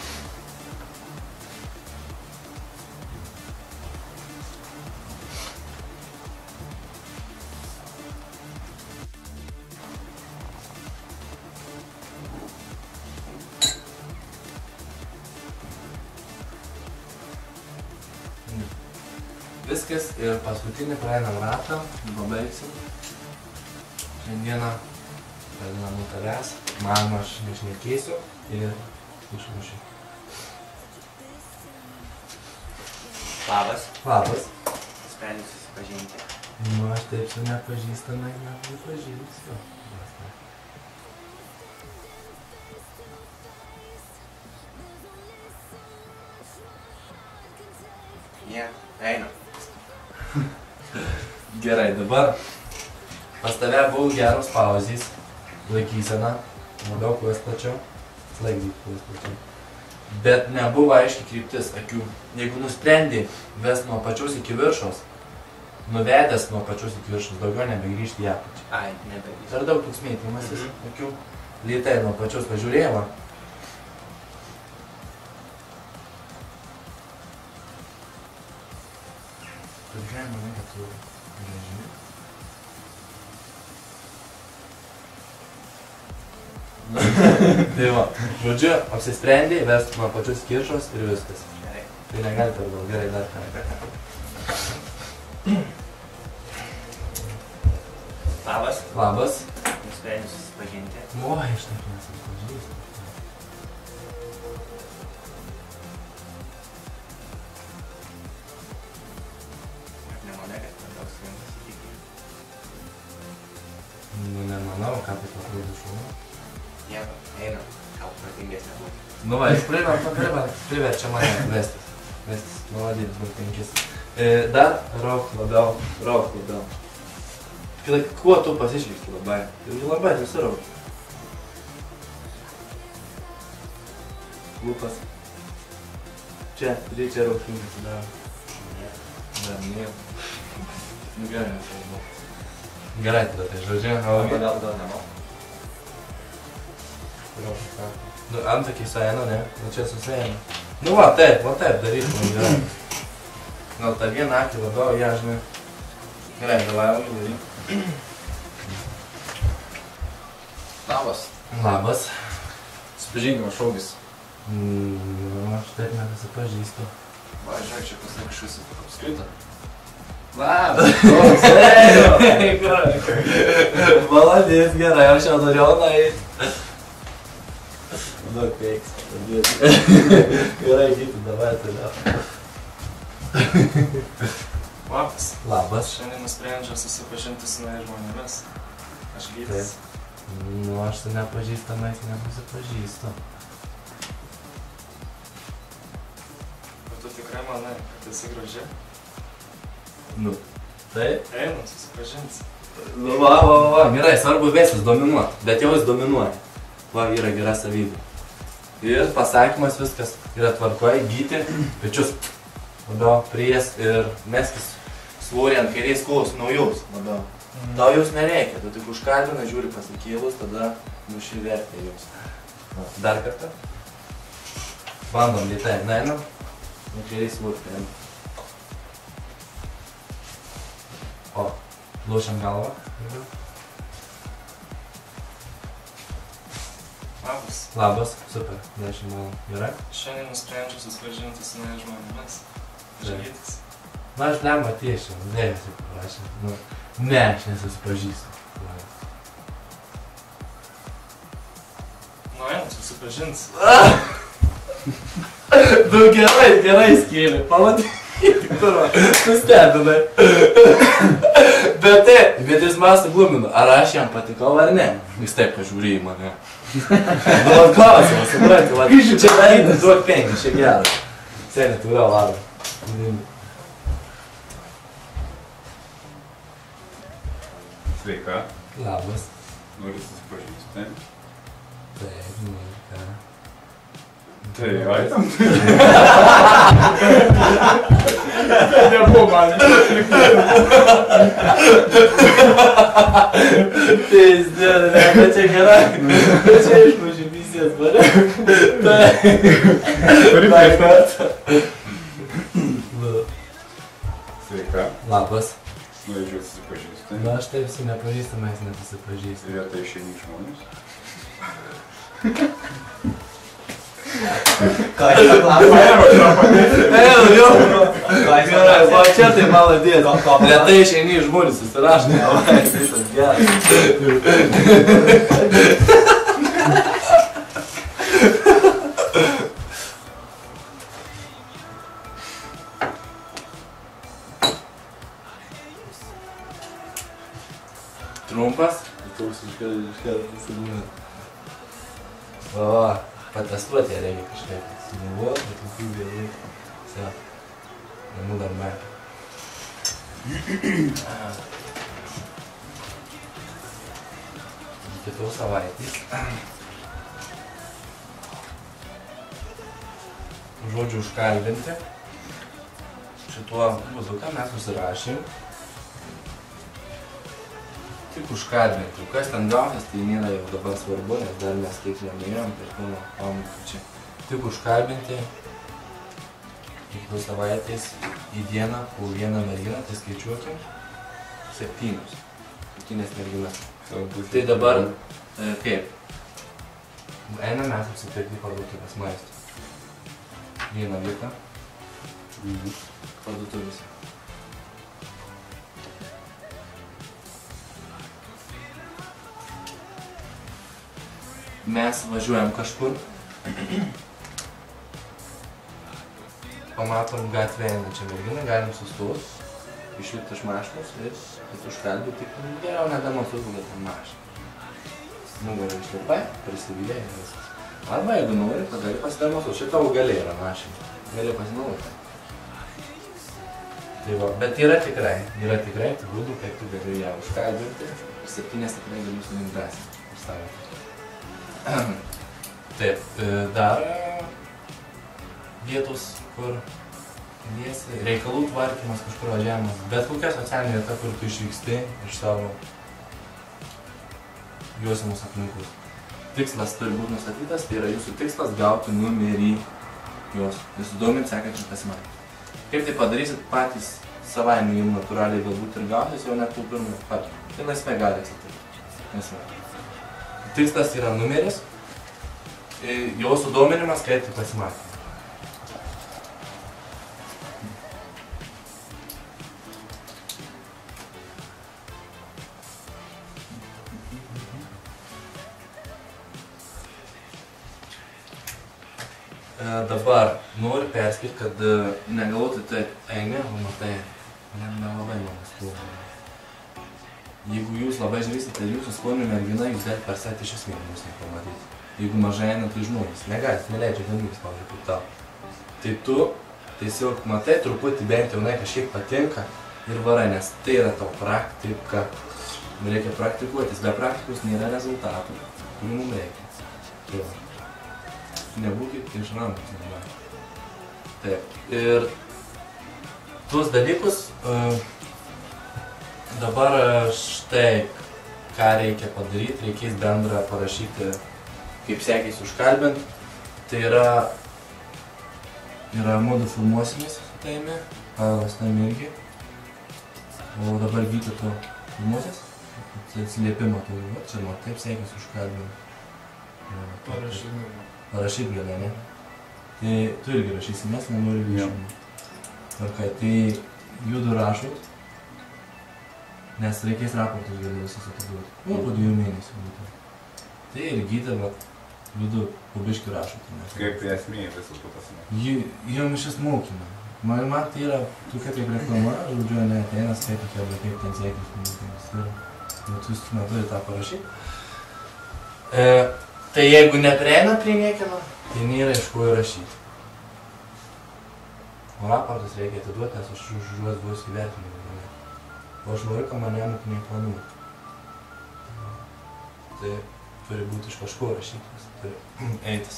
A: Viskas ir paskutinį praeinam ratą, pabaigsim. Šiandieną pradedam nuo tavęs, man aš nešnekėsiu ir išmušiu.
D: Labas.
A: Labas.
D: Sprendžiu susipažinti.
A: Nu, aš taip su nepažįstamai nepažįstu.
D: Ne, einu.
A: Gerai, dabar pas tave buvo geros pauzės, laikysena, labiau kuos plačiau, laikyk kuos plačiau. Bet nebuvo aiškiai kryptis akių. Jeigu nusprendė vest nuo pačios iki viršaus, nuvedęs nuo pačios iki viršaus, daugiau nebegrįžti į apačią.
D: Ai, nebegrįžtu.
A: Per daug toks mėtymasis akių, lėtai nuo pačios pažiūrėjimo. Tu tikrai manai, kad tu graži? Tai va, žodžiu, apsisprendė, vest nuo pačios kiršos ir viskas.
D: Gerai.
A: Tai negali per daug, gerai, dar ką.
D: Labas.
A: Labas.
D: Nusprendžiu susipažinti.
A: Oi, aš taip nesusipažįstu.
D: Ar nemanai, kad per daug savim pasitikė?
A: Nu, nemanau, ką tai paklausų šūna.
D: Nieko, einu. Gal protingas nebūtų.
A: Nu va, jis priverčia mane vestis. Vestis, maladys, būt 5. Dar rauk labiau. Kuo tu pasišlyksti labai? Ir labai susirauk. Lūpas. Čia raukingas dar. Dar nieko. Nu gerai, nekalbu. Gerai tada, tai žodžiu.
D: Gal nemoku.
A: Nu, antakiai sueina, ne? Nu čia suseina. Nu va taip darytum gerai. Gal tą vieną akį labiau, ją žinai. Gerai, davai, daryk.
B: Labas.
A: Labas.
B: Supažinimo šaugis.
A: Aš taip nesusipažįstu.
B: Va, žiūrėk, čia pas kažkas apskrito.
A: Labas. Maladės, gerai, aš jau norėjau nueiti. Daug veiks. Gerai, gyti, davai toliau.
C: Labas.
A: Labas.
C: Šiandien nusprendžiau susipažinti su naujais žmonėmis. Aš Gytis.
A: Nu, aš su nepažįstamais nesusipažįstu.
C: Bet tu tikrai manai, kad esi graži?
A: Nu, taip.
C: Einu, susipažinsi.
A: Nu, va. Gerai, svarbu vėsis dominuoti, bet jau jis dominuoja. Va, yra gera savybė. Ir pasakymas viskas yra tvarkoje, gyti, pečius labiau pries ir meskis svorį ant kairės kojos naujaus labiau. Tau jaus nereikia, tu tik užkalbina, žiūri pasikėlus, tada nušivertė jaus. Dar kartą. Bandom lėtai, einam. Ant kairės svorį paėm. O, lošiam galvą.
C: Labas.
A: Labas, super, 10 valandų. Gerai?
C: Šiandien nusprendžiau susipažinti su naujais žmonėmis. Aš
A: Taip.
C: Gytis.
A: Na, aš lemą tiešiu, dėmesį paprašė. Nu, ne, aš nesusipažįstu.
C: Nu, einu, susipažinsi.
A: Nu, gerai skėlė, pamatyti, kurva, nustebinai. Bet jis man suglumino, ar aš jam patikau ar ne. Jis taip pažiūrė į mane. Nu, man klausimas, supranti, va, čia daryti, duok 5, čia geras. Sėnė, tu vėl varo.
E: Sveika.
A: Labas.
E: Noriu susipažįsti.
A: Taip, nu, ką.
E: Tai aitam.
C: Nebuvo man.
A: Pizdėlė, bet čia gerai. Čia išmuši visės mane.
E: Turi prieškartą. Sveika.
A: Labas.
E: Norėčiau susipažįsti.
A: Na, aš taip su nepažįstamais nesusipažįstu.
E: Ir tai išeini žmonės.
D: Ką jis paklausė?
A: Jau.
D: Ką jis
A: Gerai, va
D: paklausė?
A: čia tai maladės.
D: Ko?
A: Retai išeini iš žmonės, susirašai. Visas geras. Trumpas, toks iškart susigūnė. Va, patestuoti ją reikia kažkaip. Sugalvoti, bet tokių vėlų. Vse. Namų darbai. Kitų savaitės. Žodžiu užkalbinti. Šituo būdu, ką mes susirašėm. Tik užkalbinti. Kas ten gaunas, tai nėra jau dabar svarbu, nes dar mes taip nemėjom prieš mano pamokų čia. Tik užkalbinti kiekvienos savaitės į dieną po vieną merginą, tai skaičiuokim 7. 7 merginas. Tai dabar kaip? Einam mes apsipirkti parduotuvės maisto. Vieną vietą. Parduotuvėse. Mes važiuojam kažkur, pamatom gatvę einančią merginą, galim sustos, išlipti iš mašinos ir užkalbinti, tik geriau nedemonstruoti, bet ten mašiną. Nugarą išlipai, prisivylė ir viskas. Arba jeigu nori, tada gali pasidemonstruoti, čia tavo galiai yra mašina, gali pasinaudoti. Tai va, bet yra tikrai tų būdų, kaip tu gali ją užkalbinti, 7 tikrai gali surinkt drąsiai. Taip, dar vietos, kur reikalų tvarkymas, kažkur važiavimas, bet kokia socialinė vieta, kur tu išvyksti iš savo juosimus aplinkos. Tikslas turi būti nustatytas, tai yra jūsų tikslas gauti numerį juos. Jūs sudomint sekančiam pasimatymui. Kaip tai padarysit patys savaime jums natūraliai galbūt ir gausis, jau net po pirmų kartų. Tai laisvai gali atsitikti. Tikslas yra numeris, jo sudominimas, kaip tai pasimatymui. Dabar noriu perspėti, kad negalvotų tai eini, o matai, nelabai mano spalva. Jeigu jūs labai žiūrėsite jūsų skonį merginą, jūs galite per sėti iš esmės jūs nepamatyti. Jeigu mažai eina, tai žmogus. Negalite, neleidžia galimybės, pavyzdžiui, kaip tau. Tai tu tiesiog matai, truputį bent jau kažkiek patinka ir varai, nes tai yra tau praktika. Reikia praktikuotis, be praktikos nėra rezultatų, kurių mums reikia. Nebūkit iš rankos. Taip. Ir tuos dalykus dabar štai ką reikia padaryti, reikės bendrą parašyti, kaip sekėsi užkalbinti. Tai yra mudu filmuosimės su taimi, Pavelas taimi irgi. O dabar Vytauto filmuosis, atsiliepimo tai va, čia nuo taip sekėsi užkalbinti. Parašyt gali, ne? Tai tu irgi rašysi, mes nenori viešinti. Tai judu rašot, nes reikės raportus gali visus atiduoti. Po 2 mėnesių būtent. Tai ir Gyta, judu po biškį rašot.
E: Kaip tai esmė visų tų pasimokymų?
A: Jom iš vis mokymą. Man tai yra tokia kaip reklama, žodžiu, ne ateina skaityti, kaip ten sėkis. Ir jūs neturi tą parašyti. Tai jeigu neprieina prie niekino, tai nėra iš ko įrašyti. O raportus reikia atiduoti, nes aš už juos bus įvertinimai. O aš noriu, kad mane mokiniai planuotų. Tai turi būti iš kažko rašytas, turi eitis.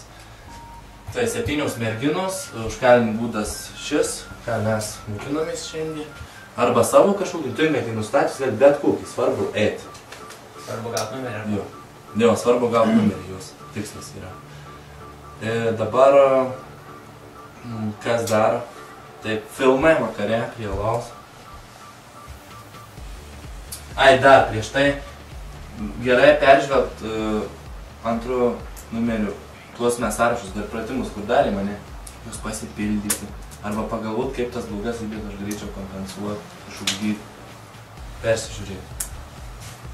A: Tai 7 merginos, užkalinimo būdas šis, ką mes mokinomės šiandien. Arba savo kažkokį, turime tai nustatys, kad bet kokį, svarbu eiti.
D: Svarbu gauti numerį.
A: Jo, svarbu gauti numerį, jos tikslas yra. Dabar, kas dar? Taip, filmai vakare prie alaus. Ai, dar prieš tai gerai peržvelgt antru numeriu tuos mes sąrašus, dar pratimus, kur darėme, ne? Jūs pasipildyti. Arba pagalvot, kaip tas blogas įbėt aš galėčiau kompensuoti, išugdyti, persižiūrėti.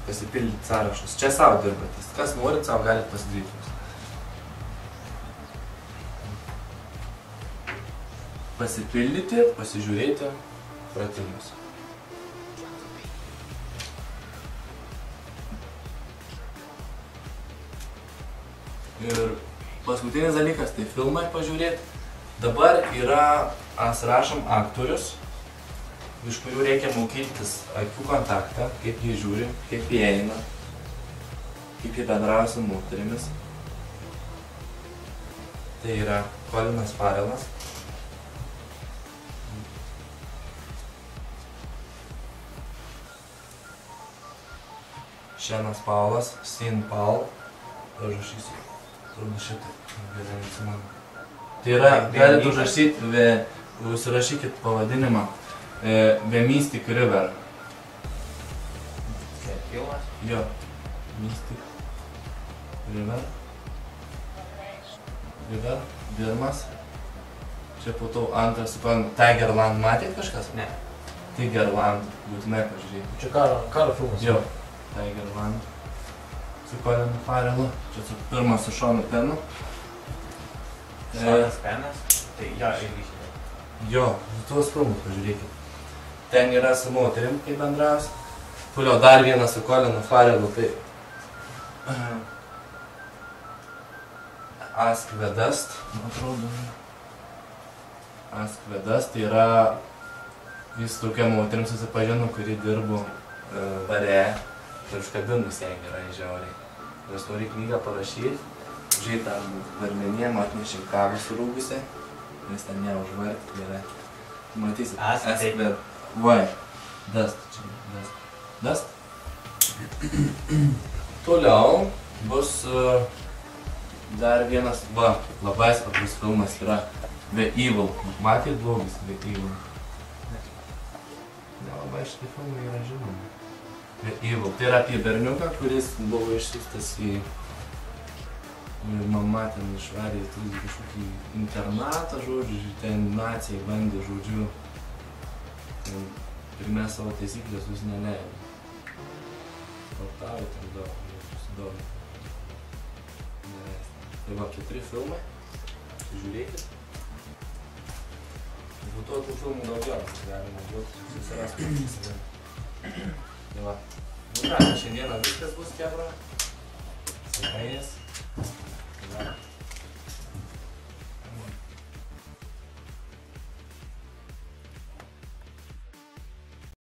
A: Pasipildyti sąrašus. Čia savo dirbatys. Kas norit, savo galite pasidaryti. Pasipildyti, pasižiūrėti pratimus. Ir paskutinis dalykas, tai filmai pažiūrėti. Dabar rašom aktorius, iš kurių reikia mokytis akių kontaktą, kaip jie žiūri, kaip jie eina, kaip jie bendrauja su moterimis. Tai yra Kolinas Farelas. Šenas Paulas, Sin Paul. Aš rašysiu, turbūt šitai, gerai neatsimenu. Tai yra, galite užsirašykit pavadinimą The Mystic River.
D: Čia filmas?
A: Jo, Mystic River. River, pirmas. Čia po to antras, Tigerland matėt kažkas?
D: Ne.
A: Tigerland, būtinai pažiūrėti.
B: Čia karo filmas.
A: Jo, Tigerland. Su Colinu Farrellu. Čia pirmas su Seanu Pennu.
D: Seanas Pennas? Tai jo, irgi šitą.
A: Jo, tuos filmus pažiūrėkit. Ten yra su moterim, kaip bendravas. Toliau dar vienas su Colinu Farrellu, tai Ask the Dust, man atrodo. Ask the Dust, tai yra jis tokia moterim susipažino, kuri dirbo bare ir užkabinų stengia gerai žiauriai. Jos nori knygą parašyti, žiūrėt tam varmeniem atnešė kavą surūgusią, nes ten neužvarti gerai. Matysit, Ask the Dust. Dust. Toliau bus dar vienas, labai svarbus filmas yra The Evil. Matėt blogis The Evil? Nelabai šitie filmai yra žinomi. The Evil. Tai yra apie berniuką, kuris buvo išsiųstas į... Mama ten išvarė į kažkokį internatą, žodžiu, ten nacijai bandė, žodžiu, primės savo taisyklės, jūs neleido. Portavai ten daug, susidomi. Tai va, 4 filmai, žiūrėkit. Po to tų filmų daugiausiai galima duoti, susirasti. Tai va. Nu ką, šiandieną viskas bus, kebra.